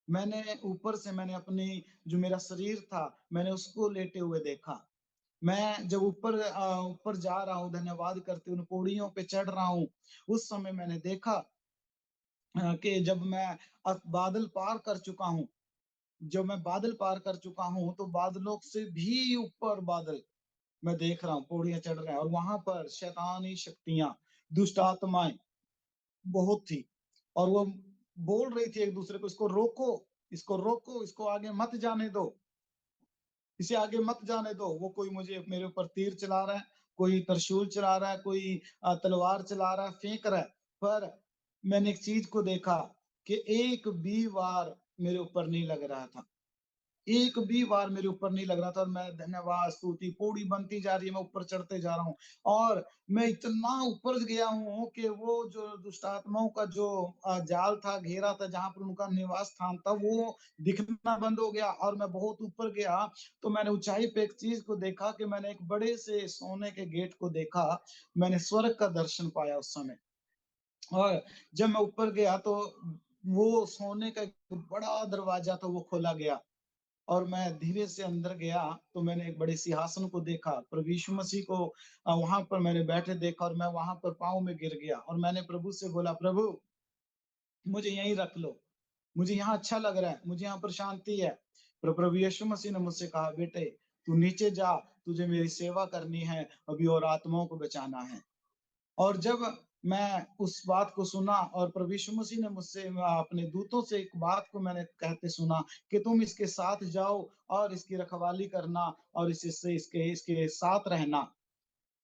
मैंने ऊपर से मैंने अपनी जो मेरा शरीर था, मैंने उसको लेटे हुए देखा। मैं जब ऊपर जा रहा हूँ धन्यवाद करते हुए उन पौड़ियों पे चढ़ रहा हूँ, उस समय मैंने देखा कि जब मैं बादल पार कर चुका हूँ, जब मैं बादल पार कर चुका हूँ, तो बादलों से भी ऊपर बादल मैं देख रहा हूँ, पौड़ियाँ चढ़ रहे हैं और वहाँ पर शैतानी शक्तियाँ, दुष्ट आत्माएँ बहुत थी और वो बोल रही थी एक-दूसरे को, इसको रोको, इसको आगे मत जाने दो। इसे आगे मत जाने दो। वो कोई मुझे मेरे ऊपर तीर चला रहा है, कोई त्रिशूल चला रहा है, कोई तलवार चला रहा है, फेंक रहा है। पर मैंने एक चीज़ को देखा कि एक भी वार मेरे ऊपर नहीं लग रहा था। एक भी वार मेरे ऊपर नहीं लग रहा था और मैं धन्यवाद, स्तुति, पौड़ी बनती जा रही है, मैं ऊपर चढ़ते जा रहा हूँ और मैं इतना ऊपर गया हूँ कि वो जो दुष्ट आत्माओं का जो जाल था, घेरा था, जहाँ पर उनका निवास स्थान था, वो दिखना बंद हो गया और मैं बहुत ऊपर गया, तो मैंने ऊँचाई पे एक चीज़ को देखा कि मैंने एक बड़े से सोने के गेट को देखा, मैंने स्वर्ग का दर्शन पाया उस समय और जब मैं ऊपर गया तो वो सोने का एक बड़ा दरवाज़ा था, वो खोला गया। और मैं धीरे से अंदर गया, तो मैंने एक बड़े सिंहासन को देखा, प्रभु यीशु मसीह को वहाँ पर मैंने बैठे देखा और मैं वहाँ पर पाँव में गिर गया और मैंने प्रभु से बोला, "प्रभु, मुझे यहीं रख लो। मुझे यहाँ अच्छा लग रहा है, मुझे यहाँ पर शांति है।" पर प्रभु यीशु मसीह ने मुझसे कहा, "बेटे, तू नीचे जा, तुझे मेरी सेवा करनी है अभी और आत्माओं को बचाना है।" और जब मैं उस बात को सुना और प्रभु यीशु मसीह ने मुझसे अपने दूतों से एक बात को मैंने कहते सुना कि तुम इसके साथ जाओ और इसकी रखवाली करना और इससे इसके इसके साथ रहना।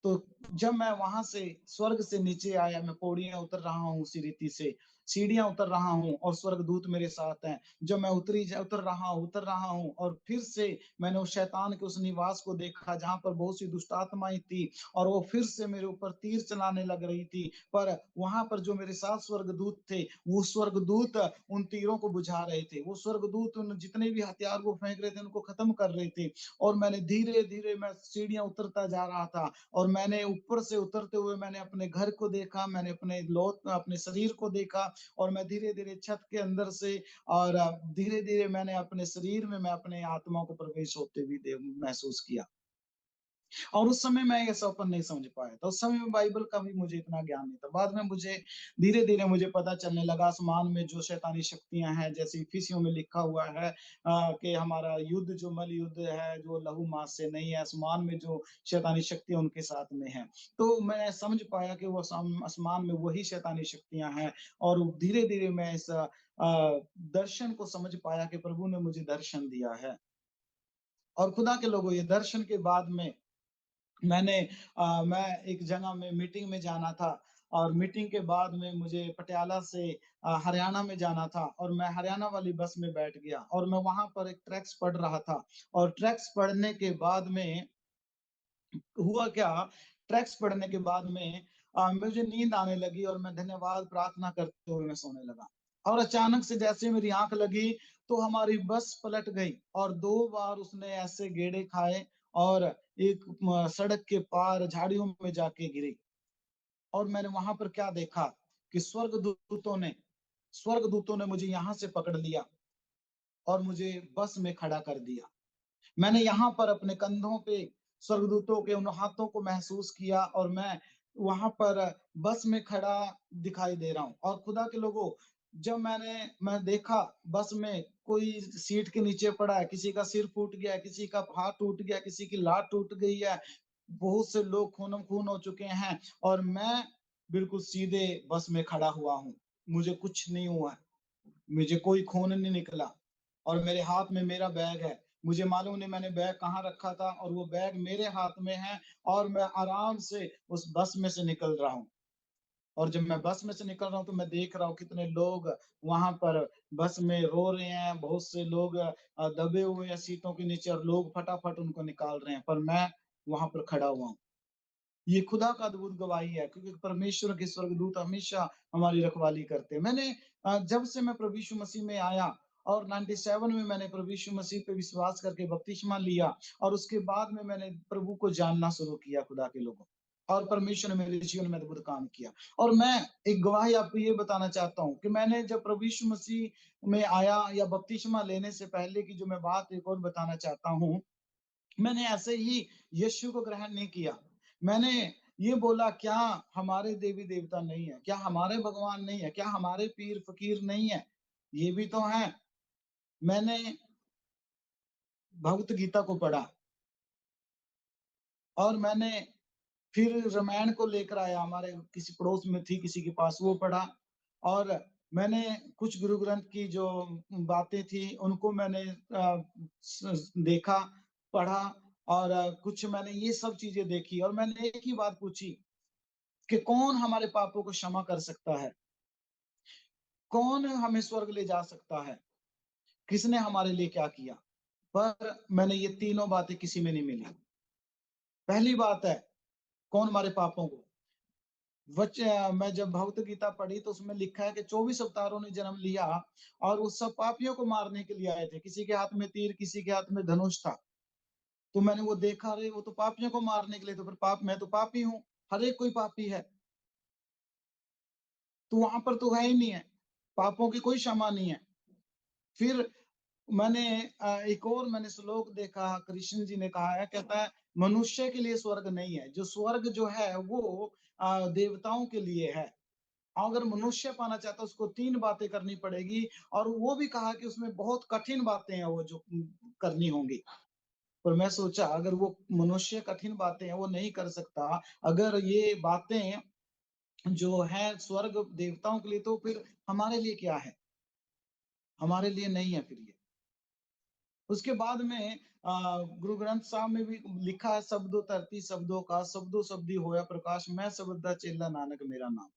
तो जब मैं वहाँ से स्वर्ग से नीचे आया, मैं पौड़ियाँ उतर रहा हूँ उसी रीति से, सीढ़ियाँ उतर रहा हूँ और स्वर्गदूत मेरे साथ हैं। जब मैं उतर रहा हूँ और फिर से मैंने उस शैतान के उस निवास को देखा जहाँ पर बहुत सी दुष्ट आत्माएँ थी और वो फिर से मेरे ऊपर तीर चलाने लग रही थी। पर वहाँ पर जो मेरे साथ स्वर्गदूत थे, वो स्वर्गदूत उन तीरों को बुझा रहे थे। वो स्वर्गदूत उन जितने भी हथियार वो फेंक रहे थे, उनको खत्म कर रहे थे और मैंने धीरे-धीरे मैं सीढ़ियाँ उतरता जा रहा था और मैंने ऊपर से उतरते हुए मैंने अपने घर को देखा, मैंने अपने शरीर को देखा और मैं धीरे-धीरे छत के अंदर से और धीरे-धीरे मैंने अपने शरीर में मैं अपने आत्मा को प्रवेश होते हुए महसूस किया। और उस समय मैं ये सपन नहीं समझ पाया था। उस समय में बाइबल का भी मुझे इतना ज्ञान नहीं था। बाद में मुझे धीरे-धीरे मुझे पता चलने लगा आसमान में जो शैतानी शक्तियाँ हैं, जैसे इफिसियों में लिखा हुआ है कि हमारा युद्ध जो मल युद्ध है, जो लहू-मांस से नहीं है, आसमान में जो शैतानी शक्तियाँ उनके साथ में हैं। तो मैं समझ पाया कि वो आसमान में वही शैतानी शक्तियाँ हैं और धीरे-धीरे मैं इस दर्शन को समझ पाया कि प्रभु ने मुझे दर्शन दिया है। और खुदा के लोगों ये दर्शन के बाद में मैं एक जगह में मीटिंग में जाना था और मीटिंग के बाद में मुझे पटियाला से हरियाणा में जाना था और मैं हरियाणा वाली बस में बैठ गया और मैं वहाँ पर एक ट्रैक्स पढ़ रहा था और ट्रैक्स पढ़ने के बाद में हुआ क्या, ट्रैक्स पढ़ने के बाद में मुझे नींद आने लगी और मैं धन्यवाद प्रार्थना करते हुए मैं सोने लगा। और अचानक से जैसे मेरी आँख लगी, तो हमारी बस पलट गई और 2 बार उसने ऐसे गेड़े खाए और एक सड़क के पार झाड़ियों में जाके गिरी। और मैंने वहाँ पर क्या देखा कि स्वर्गदूतों ने मुझे यहाँ से पकड़ लिया और मुझे बस में खड़ा कर दिया। मैंने यहाँ पर अपने कंधों पे स्वर्गदूतों के उन हाथों को महसूस किया और मैं वहाँ पर बस में खड़ा दिखाई दे रहा हूँ और खुदा के लोगों, जब मैं देखा बस में कोई सीट के नीचे पड़ा है, किसी का सिर फूट गया है, किसी का हाथ टूट गया है, किसी की लात टूट गई है, बहुत से लोग खूनम-खून हो चुके हैं और मैं बिल्कुल सीधे बस में खड़ा हुआ हूँ। मुझे कुछ नहीं हुआ है, मुझे कोई खून नहीं निकला और मेरे हाथ में मेरा बैग है। मुझे मालूम नहीं मैंने बैग कहाँ रखा था और वो बैग मेरे हाथ में है और मैं आराम से उस बस में से निकल रहा हूँ। और जब मैं बस में से निकल रहा हूँ तो मैं देख रहा हूँ कितने लोग वहाँ पर बस में रो रहे हैं, बहुत से लोग दबे हुए हैं सीटों के नीचे और लोग फटाफट उनको निकाल रहे हैं, पर मैं वहाँ पर खड़ा हुआ हूँ। ये खुदा का अद्भुत गवाही है क्योंकि परमेश्वर के स्वर्गदूत हमेशा हमारी रखवाली करते हैं। मैंने जब से मैं प्रभु यीशु मसीह में आया और 97 में मैंने प्रभु यीशु मसीह पे विश्वास करके बपतिस्मा लिया और उसके बाद में मैंने प्रभु को जानना शुरू किया खुदा के लोगों। और परमेश्वर ने मेरे जीवन में अद्भुत काम किया। और मैं एक गवाही आपको ये बताना चाहता हूँ कि मैंने जब प्रभु यीशु मसीह में आया या बपतिस्मा लेने से पहले की जो मैं बात एक और बताना चाहता हूँ, मैंने ऐसे ही यीशु को ग्रहण नहीं किया। मैंने ये बोला क्या हमारे देवी-देवता नहीं है? क्या हमारे भगवान नहीं है? क्या हमारे पीर-फ़कीर नहीं है? ये भी तो हैं। मैंने भगवत गीता को पढ़ा और मैंने फिर रामायण को लेकर आया, हमारे किसी पड़ोस में थी किसी के पास, वो पढ़ा और मैंने कुछ गुरु ग्रंथ की जो बातें थी, उनको मैंने देखा, पढ़ा और कुछ मैंने ये सब चीज़ें देखी और मैंने एक ही बात पूछी कि कौन हमारे पापों को क्षमा कर सकता है? कौन हमें स्वर्ग ले जा सकता है? किसने हमारे लिए क्या किया? पर मैंने ये तीनों बातें किसी में नहीं मिली। पहली बात है, कौन हमारे पापों को मैं जब भगवत गीता पढ़ी तो उसमें लिखा है कि 24 अवतारों ने जन्म लिया और वो सब पापियों को मारने के लिए आए थे। किसी के हाथ में तीर, किसी के हाथ में धनुष था। तो मैंने वो देखा, अरे वो तो पापियों को मारने के लिए, तो फिर मैं तो पापी हूँ, हर एक कोई पापी है। तो वहाँ पर तो है ही नहीं है, पापों की कोई क्षमा नहीं है। फिर मैंने एक और मैंने श्लोक देखा, कृष्ण जी ने कहा है, कहता है मनुष्य के लिए स्वर्ग नहीं है, जो स्वर्ग जो है वो देवताओं के लिए है। अगर मनुष्य पाना चाहता है उसको 3 बातें करनी पड़ेगी और वो भी कहा कि उसमें बहुत कठिन बातें हैं वो जो करनी होंगी। पर मैं सोचा अगर वो मनुष्य कठिन बातें हैं वो नहीं कर सकता, अगर ये बातें जो हैं स्वर्ग देवताओं के लिए तो फिर हमारे लिए क्या है? हमारे लिए नहीं है फिर ये। उसके बाद में गुरु ग्रंथ साहब में भी लिखा है शब्दों धरती शब्दों का, शब्दों शब्दी होया प्रकाश, मैं शब्द दा चेला नानक मेरा नाम।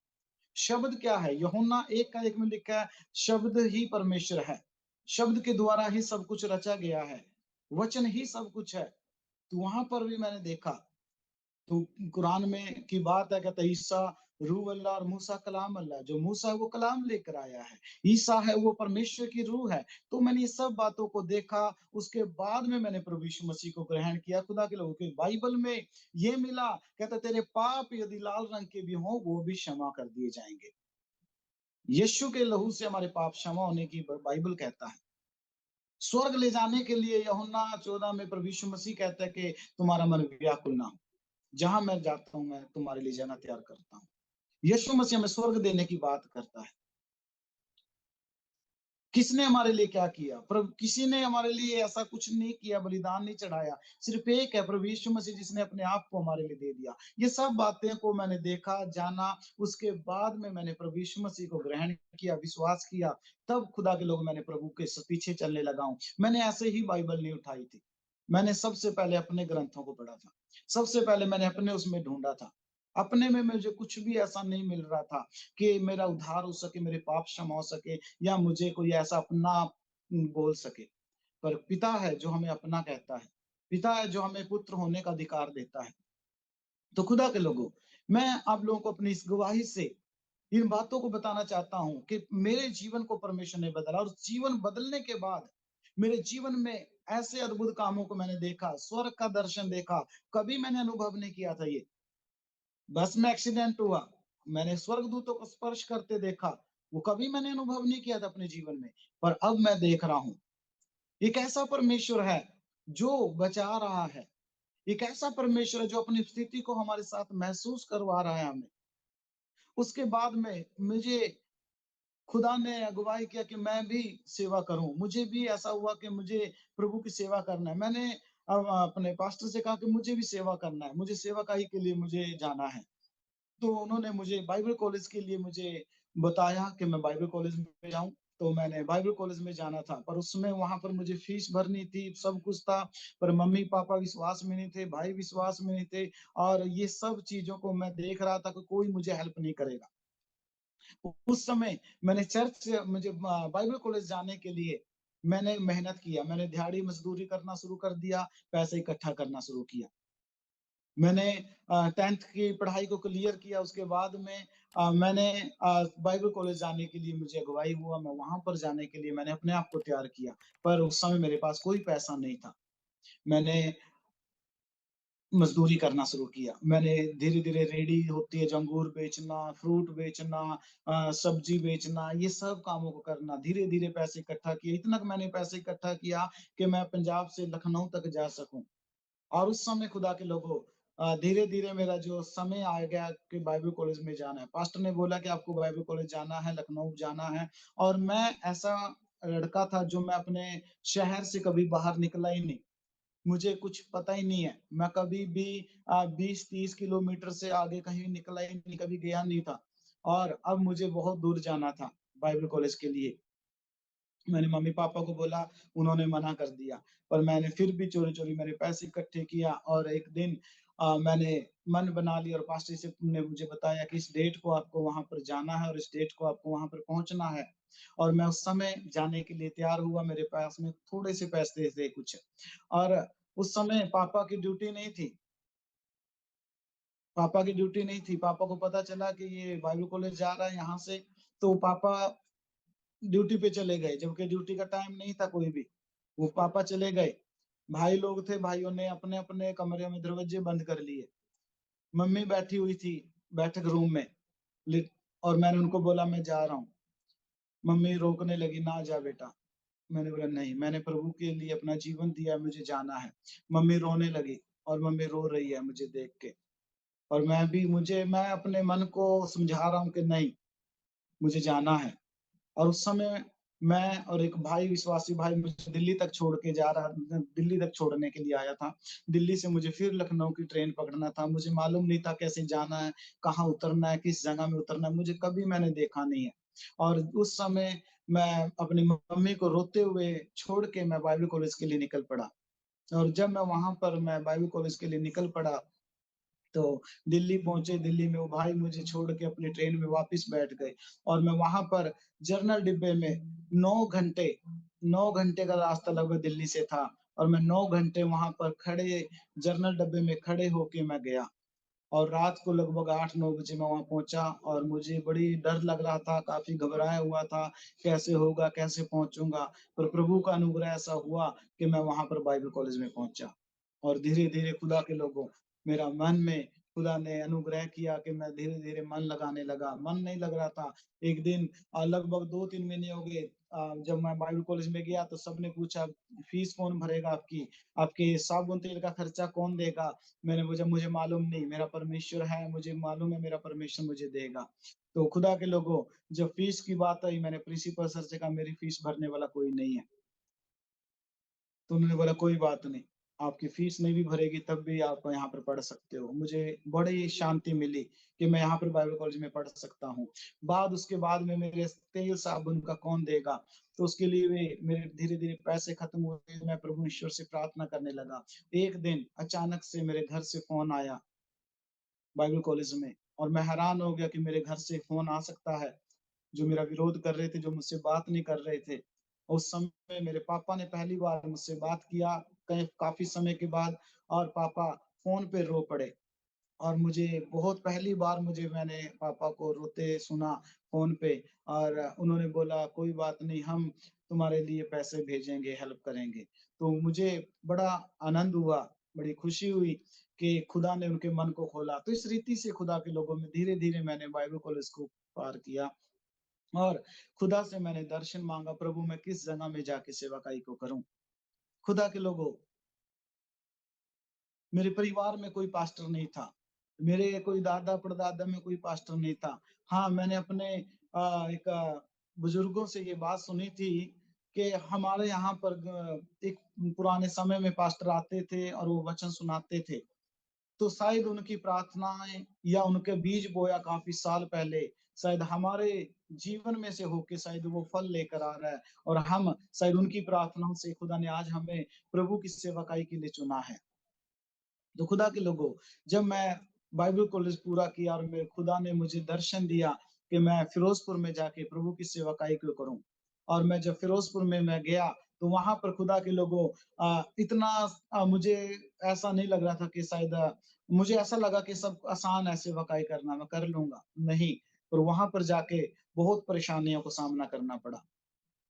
शब्द क्या है? यूहन्ना 1 का 1 में लिखा है, शब्द ही परमेश्वर है। शब्द के द्वारा ही सब कुछ रचा गया है। वचन ही सब कुछ है। तो वहाँ पर भी मैंने देखा तो कुरान में की बात है, कहता है ईसा रूह अल्लाह और मूसा कलाम अल्लाह। जो मूसा है वो कलाम लेकर आया है, ईसा है वो परमेश्वर की रूह है। तो मैंने ये सब बातों को देखा, उसके बाद में मैंने प्रभु यीशु मसीह को ग्रहण किया खुदा के लोगों के। बाइबल में ये मिला, कहता तेरे पाप यदि लाल रंग के भी हों वो भी क्षमा कर दिए जाएंगे। यीशु के लहू से हमारे पाप क्षमा होने की बाइबल कहता है। स्वर्ग ले जाने के लिए यूहन्ना 14 में प्रभु यीशु मसीह कहता है कि तुम्हारा मन व्याकुल ना हो। जहाँ मैं जाता हूँ, मैं तुम्हारे लिए जगह तैयार करता हूँ। यीशु मसीह हमें स्वर्ग देने की बात करता है। किसने हमारे लिए क्या किया? प्रभु किसी ने हमारे लिए ऐसा कुछ नहीं किया, बलिदान नहीं चढ़ाया। सिर्फ़ एक है प्रभु यीशु मसीह जिसने अपने आप को हमारे लिए दे दिया। ये सब बातें को मैंने देखा, जाना, उसके बाद में मैंने प्रभु यीशु मसीह को ग्रहण किया, विश्वास किया, तब खुदा के लोग मैंने प्रभु के पीछे चलने लगा हूँ। मैंने ऐसे ही बाइबल नहीं उठाई थी। मैंने सबसे पहले अपने ग्रंथों को पढ़ा था। सबसे पहले मैंने अपने उसमें ढूँढा था। अपने में मुझे कुछ भी ऐसा नहीं मिल रहा था कि मेरा उद्धार हो सके, मेरे पाप क्षमा हो सके या मुझे कोई ऐसा अपना बोल सके। पर पिता है जो हमें अपना कहता है। पिता है जो हमें पुत्र होने का अधिकार देता है। तो खुदा के लोगों, मैं आप लोगों को अपनी इस गवाही से इन बातों को बताना चाहता हूँ कि मेरे जीवन को परमेश्वर ने बदला और जीवन बदलने के बाद मेरे जीवन में ऐसे अद्भुत कामों को मैंने देखा, स्वर्ग का दर्शन देखा, कभी मैंने अनुभव नहीं किया था ये। बस में एक्सीडेंट हुआ, मैंने स्वर्गदूतों को स्पर्श करते देखा, वो कभी मैंने अनुभव नहीं किया था अपने जीवन में, पर अब मैं देख रहा हूँ। एक ऐसा परमेश्वर है, जो बचा रहा है। एक ऐसा परमेश्वर है, जो अपनी स्थिति को हमारे साथ महसूस करवा रहा है हमें। उसके बाद में मुझे खुदा ने अगुवाई किया कि मैं भी सेवा करूँ। मुझे भी ऐसा हुआ कि मुझे प्रभु की सेवा करना है। मैंने अपने पास्टर से कहा कि मुझे भी सेवा करना है, मुझे सेवकाई के लिए मुझे जाना है। तो उन्होंने मुझे बाइबल कॉलेज के लिए मुझे बताया कि मैं बाइबल कॉलेज में जाऊँ, तो मैंने बाइबल कॉलेज में जाना था, पर उसमें वहाँ पर मुझे फीस भरनी थी, सब कुछ था, पर मम्मी-पापा विश्वास में नहीं थे, भाई विश्वास में नहीं थे और ये सब चीज़ों को मैं देख रहा था कि कोई मुझे हेल्प नहीं करेगा। उस समय मैंने चर्च मुझे बाइबल कॉलेज जाने के लिए मैंने मेहनत किया, मैंने दिहाड़ी मज़दूरी करना शुरू कर दिया, पैसे इकट्ठा करना शुरू किया। मैंने 10th की पढ़ाई को क्लियर किया, उसके बाद में मैंने बाइबल कॉलेज जाने के लिए मुझे अगुवाई हुआ, मैं वहाँ पर जाने के लिए मैंने अपने आप को तैयार किया, पर उस समय मेरे पास कोई पैसा नहीं था। मैंने मज़दूरी करना शुरू किया। मैंने धीरे-धीरे रेहड़ी होती है जो अंगूर बेचना, फ्रूट बेचना सब्ज़ी बेचना, ये सब कामों को करना, धीरे-धीरे पैसे इकट्ठा किए, इतना क मैंने पैसे इकट्ठा किया कि मैं पंजाब से लखनऊ तक जा सकूँ। और उस समय खुदा के लोगों धीरे-धीरे मेरा जो समय आ गया कि बाइबल कॉलेज में जाना है। पास्टर ने बोला कि आपको बाइबल कॉलेज जाना है, लखनऊ जाना है और मैं ऐसा लड़का था जो मैं अपने शहर से कभी बाहर निकला ही नहीं। मुझे कुछ पता ही नहीं है। मैं कभी भी 20-30 किलोमीटर से आगे कहीं निकला ही नहीं, कभी गया नहीं था और अब मुझे बहुत दूर जाना था बाइबल कॉलेज के लिए। मैंने मम्मी-पापा को बोला, उन्होंने मना कर दिया। पर मैंने फिर भी चोरी-चोरी मैंने पैसे इकट्ठे किया और एक दिन मैंने मन बना लिया और पास्टर से ने मुझे बताया कि इस डेट को आपको वहाँ पर जाना है और इस डेट को आपको वहाँ पर पहुँचना है। और मैं उस समय जाने के लिए तैयार हुआ, मेरे पास में थोड़े से पैसे थे कुछ और उस समय पापा की ड्यूटी नहीं थी। पापा की ड्यूटी नहीं थी, पापा को पता चला कि ये बाइबल कॉलेज जा रहा है यहाँ से, तो पापा ड्यूटी पे चले गए, जबकि ड्यूटी का टाइम नहीं था कोई भी। वो पापा चले गए, भाई लोग थे, भाइयों ने अपने-अपने कमरे में दरवाजे बंद कर लिए। मम्मी बैठी हुई थी बैठक रूम में लिट और मैंने उनको बोला मैं जा रहा हूँ। मम्मी रोकने लगी, "ना जा बेटा।" मैंने बोला नहीं, मैंने प्रभु के लिए अपना जीवन दिया, मुझे जाना है। मम्मी रोने लगी और मम्मी रो रही है मुझे देख के और मैं अपने मन को समझा रहा हूँ कि नहीं, मुझे जाना है। और उस समय मैं और एक भाई विश्वासी भाई मुझे दिल्ली तक छोड़ के जा रहा दिल्ली तक छोड़ने के लिए आया था। दिल्ली से मुझे फिर लखनऊ की ट्रेन पकड़ना था। मुझे मालूम नहीं था कैसे जाना है, कहाँ उतरना है, किस जगह में उतरना है, मुझे कभी मैंने देखा नहीं है। और उस समय मैं अपनी मम्मी को रोते हुए छोड़ के मैं बाइबल कॉलेज के लिए निकल पड़ा। और जब मैं बाइबल कॉलेज के लिए निकल पड़ा तो दिल्ली पहुँचे, दिल्ली में वो भाई मुझे छोड़ के अपनी ट्रेन में वापस बैठ गए और मैं वहाँ पर जनरल डिब्बे में 9 घंटे 9 घंटे का रास्ता लगभग दिल्ली से था और मैं 9 घंटे वहाँ पर खड़े जनरल डब्बे में खड़े होके मैं गया और रात को लगभग 8-9 बजे मैं वहाँ पहुँचा और मुझे बड़ी डर लग रहा था, काफ़ी घबराया हुआ था, कैसे होगा, कैसे पहुँचूँगा? पर प्रभु का अनुग्रह ऐसा हुआ कि मैं वहाँ पर बाइबल कॉलेज में पहुँचा और धीरे-धीरे खुदा के लोगों मेरा मन में खुदा ने अनुग्रह किया कि मैं धीरे-धीरे मन लगाने लगा, मन नहीं लग रहा था। एक दिन लगभग 2-3 महीने हो गए जब मैं बाइबल कॉलेज में गया तो सबने पूछा, "फीस कौन भरेगा आपकी? आपके साबुन तेल का खर्चा कौन देगा?" मैंने बोला मुझे मालूम नहीं, मेरा परमेश्वर है, मुझे मालूम है मेरा परमेश्वर मुझे देगा। तो खुदा के लोगों, जब फीस की बात आई मैंने प्रिंसिपल सर से कहा मेरी फीस भरने वाला कोई नहीं है। तो उन्होंने बोला कोई बात नहीं, आपकी फीस नहीं भी भरेगी तब भी आप यहाँ पर पढ़ सकते हो। मुझे बड़ी शांति मिली कि मैं यहाँ पर बाइबल कॉलेज में पढ़ सकता हूँ। उसके बाद में मेरे तेल साबुन का कौन देगा? तो उसके लिए भी मेरे धीरे-धीरे पैसे खत्म हुए, मैं प्रभु ईश्वर से प्रार्थना करने लगा। एक दिन अचानक से मेरे घर से फ़ोन आया बाइबल कॉलेज में और मैं हैरान हो गया कि मेरे घर से फ़ोन आ सकता है। जो मेरा विरोध कर रहे थे, जो मुझसे बात नहीं कर रहे थे। उस समय मेरे पापा ने पहली बार मुझसे बात किया कई काफ़ी समय के बाद और पापा फ़ोन पे रो पड़े और मुझे बहुत पहली बार मैंने पापा को रोते सुना फ़ोन पे और उन्होंने बोला, "कोई बात नहीं, हम तुम्हारे लिए पैसे भेजेंगे, हेल्प करेंगे।" तो मुझे बड़ा आनंद हुआ, बड़ी खुशी हुई कि खुदा ने उनके मन को खोला। तो इस रीति से खुदा के लोगों में धीरे-धीरे मैंने बाइबल कॉलेज को पार किया और खुदा से मैंने दर्शन माँगा, प्रभु मैं किस जगह में जाके सेवकाई को करूँ? खुदा के लोगों, मेरे परिवार में कोई पास्टर नहीं था। मेरे कोई दादा-परदादा में कोई पास्टर नहीं था। हाँ, मैंने अपने एक बुजुर्गों से ये बात सुनी थी कि हमारे यहाँ पर एक पुराने समय में पास्टर आते थे और वो वचन सुनाते थे। तो शायद उनकी प्रार्थनाएँ या उनके बीज बोया काफ़ी साल पहले, शायद हमारे जीवन में से होके शायद वो फल लेकर आ रहा है और हम शायद उनकी प्रार्थनाओं से खुदा ने आज हमें प्रभु की सेवकाई के लिए चुना है। तो खुदा के लोगों, जब मैं बाइबल कॉलेज पूरा किया और मेरे खुदा ने मुझे दर्शन दिया कि मैं फिरोज़पुर में जाके प्रभु की सेवकाई क्यों करूँ। और मैं जब फिरोज़पुर में मैं गया, तो वहाँ पर खुदा के लोगों इतना मुझे ऐसा नहीं लग रहा था कि शायद मुझे ऐसा लगा कि सब आसान है सेवकाई करना, मैं कर लूँगा। नहीं, पर वहाँ पर जाके बहुत परेशानियों को सामना करना पड़ा।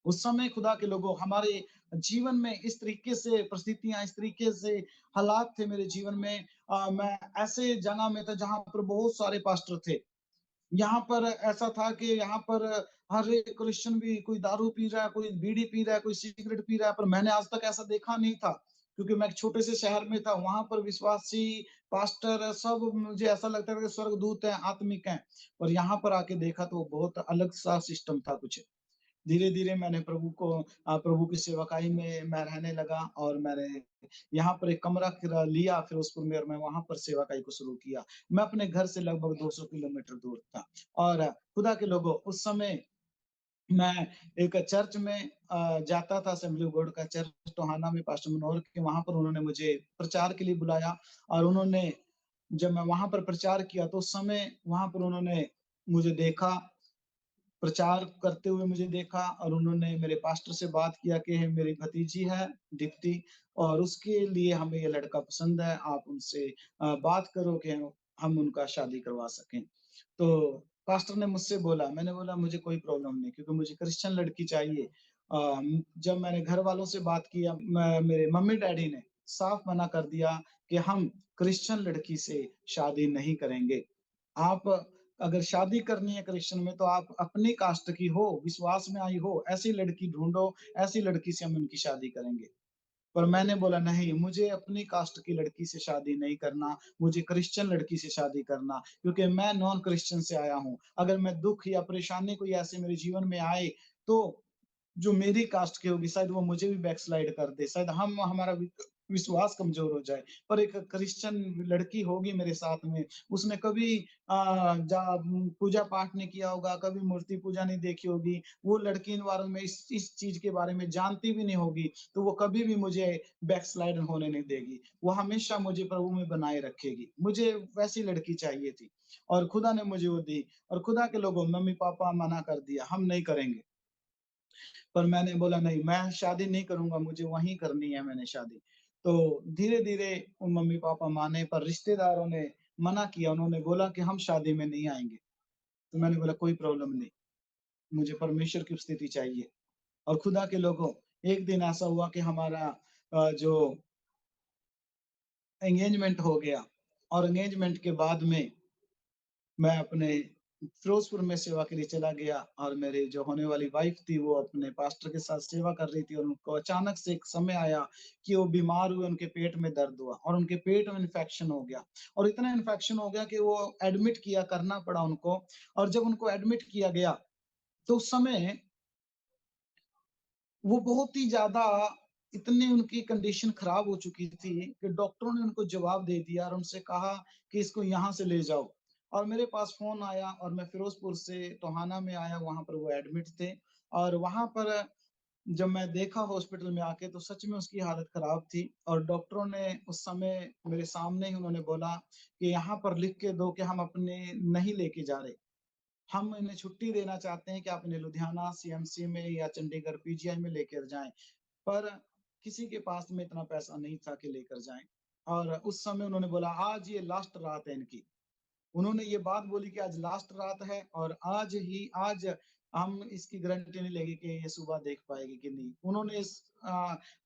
उस समय खुदा के लोगों हमारे जीवन में इस तरीके से परिस्थितियाँ, इस तरीके से हालात थे मेरे जीवन में मैं ऐसे जगह में था जहाँ पर बहुत सारे पास्टर थे। यहाँ पर ऐसा था कि यहाँ पर हर एक क्रिश्चियन भी कोई दारू पी रहा है, कोई बीड़ी पी रहा है, कोई सिगरेट पी रहा है, पर मैंने आज तक ऐसा देखा नहीं था। क्योंकि मैं एक छोटे से शहर में था, वहाँ पर विश्वासी, पास्टर सब मुझे ऐसा लगता था कि स्वर्गदूत हैं, आत्मिक हैं। और यहाँ पर आके देखा तो बहुत अलग-सा सिस्टम था कुछ। धीरे-धीरे मैंने प्रभु की सेवकाई में मैं रहने लगा और मैंने यहाँ पर एक कमरा किरा लिया फिरोज़पुर में और मैं वहाँ पर सेवकाई को शुरू किया। मैं अपने घर से लगभग 200 किलोमीटर दूर था और खुदा के लोगों उस समय मैं एक चर्च में जाता था असेंबली ऑफ गॉड का चर्च टोहाना में पास्टर मनोहर के वहाँ पर उन्होंने मुझे प्रचार के लिए बुलाया और उन्होंने जब मैं वहाँ पर प्रचार किया तो उस समय वहाँ पर उन्होंने मुझे देखा प्रचार करते हुए मुझे देखा और उन्होंने मेरे पास्टर से बात किया कि ये मेरी भतीजी है दीप्ति और उसके लिए हमें ये लड़का पसंद है, आप उनसे बात करो कि हम उनका शादी करवा सकें। तो पास्टर ने मुझसे बोला, मैंने बोला मुझे कोई प्रॉब्लम नहीं क्योंकि मुझे क्रिश्चियन लड़की चाहिए। जब मैंने घर वालों से बात किया, मेरे मम्मी-डैडी ने साफ मना कर दिया कि हम क्रिश्चियन लड़की से शादी नहीं करेंगे। आप अगर शादी करनी है क्रिश्चियन में तो आप अपनी कास्ट की हो, विश्वास में आई हो, ऐसी लड़की ढूँढो, ऐसी लड़की से हम उनकी शादी करेंगे। पर मैंने बोला नहीं, मुझे अपनी कास्ट की लड़की से शादी नहीं करना, मुझे क्रिश्चियन लड़की से शादी करना क्योंकि मैं नॉन क्रिश्चियन से आया हूँ। अगर मैं दुःख या परेशानी कोई ऐसे मेरे जीवन में आए, तो जो मेरी कास्ट की होगी शायद वो मुझे भी बैकस्लाइड कर दे, शायद हम हमारा विश्वास कमज़ोर हो जाए। पर एक क्रिश्चियन लड़की होगी मेरे साथ में, उसने कभी पूजा-पाठ नहीं किया होगा, कभी मूर्ति पूजा नहीं देखी होगी, वो लड़की इन बारे में इस चीज़ के बारे में जानती भी नहीं होगी, तो वो कभी भी मुझे बैकस्लाइड होने नहीं देगी। वो हमेशा मुझे प्रभु में बनाए रखेगी। मुझे वैसी लड़की चाहिए थी और खुदा ने मुझे वो दी और खुदा के लोगों मम्मी-पापा मना कर दिया, हम नहीं करेंगे। पर मैंने बोला नहीं, मैं शादी नहीं करूँगा, मुझे वहीं करनी है मैंने शादी। तो धीरे-धीरे वो मम्मी-पापा माने पर रिश्तेदारों ने मना किया, उन्होंने बोला कि हम शादी में नहीं आएँगे। तो मैंने बोला कोई प्रॉब्लम नहीं, मुझे परमेश्वर की उपस्थिति चाहिए। और खुदा के लोगों, एक दिन ऐसा हुआ कि हमारा जो एंगेजमेंट हो गया और एंगेजमेंट के बाद में मैं अपने फिरोज़पुर में सेवा के लिए चला गया और मेरी जो होने वाली वाइफ़ थी, वो अपने पास्टर के साथ सेवा कर रही थी और उनको अचानक से एक समय आया कि वो बीमार हुए, उनके पेट में दर्द हुआ और उनके पेट में इन्फेक्शन हो गया और इतना इन्फेक्शन हो गया कि वो एडमिट किया करना पड़ा उनको और जब उनको एडमिट किया गया, तो उस समय वो बहुत ही ज़्यादा इतनी उनकी कंडीशन खराब हो चुकी थी कि डॉक्टरों ने उनको जवाब दे दिया और उनसे कहा कि इसको यहाँ से ले जाओ। और मेरे पास फ़ोन आया और मैं फ़िरोज़पुर से टोहाना में आया, वहाँ पर वो एडमिट थे और वहाँ पर जब मैं देखा हॉस्पिटल में आके तो सच में उसकी हालत खराब थी और डॉक्टरों ने उस समय मेरे सामने ही उन्होंने बोला कि यहाँ पर लिख के दो कि हम अपने नहीं लेके जा रहे। हम इन्हें छुट्टी देना चाहते हैं कि आप इन्हें लुधियाना सीएमसी में या चंडीगढ़ पीजीआई में लेकर जाएँ। पर किसी के पास में इतना पैसा नहीं था कि लेकर जाएँ। और उस समय उन्होंने बोला आज ये लास्ट रात है इनकी। उन्होंने ये बात बोली कि आज लास्ट रात है और आज हम इसकी गारंटी नहीं लेंगे कि ये सुबह देख पाएगी कि नहीं। उन्होंने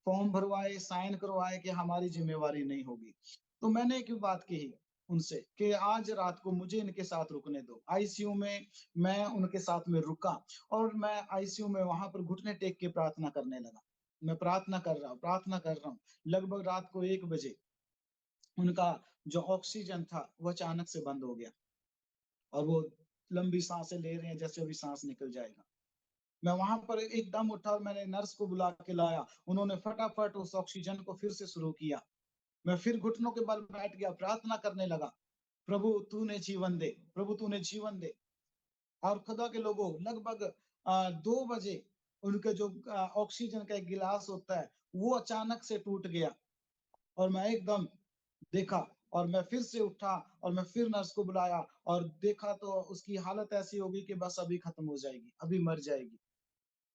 फॉर्म भरवाए, साइन करवाए कि हमारी ज़िम्मेवारी नहीं होगी। तो मैंने एक बात कही उनसे कि आज रात को मुझे इनके साथ रुकने दो। आईसीयू में मैं उनके साथ में रुका और मैं आईसीयू में वहाँ पर घुटने टेक के प्रार्थना करने लगा। मैं प्रार्थना कर रहा हूँ। लगभग रात को 1 बजे उनका जो ऑक्सीजन था, वो अचानक से बंद हो गया। और वो लंबी साँसें ले रहे हैं जैसे अभी साँस निकल जाएगा। मैं वहाँ पर एकदम उठा और मैंने नर्स को बुला के लाया। उन्होंने फटाफट उस ऑक्सीजन को फिर से शुरू किया मैं फिर घुटनों के बल बैठ गया, प्रार्थना करने लगा, प्रभु तूने जीवन दे, प्रभु तूने जीवन दे। और खुदा के लोगों लगभग 2 बजे उनके जो ऑक्सीजन का एक गिलास होता है, वो अचानक से टूट गया और मैं एकदम देखा और मैं फिर से उठा और मैं फिर नर्स को बुलाया और देखा तो उसकी हालत ऐसी होगी कि बस अभी खत्म हो जाएगी, अभी मर जाएगी।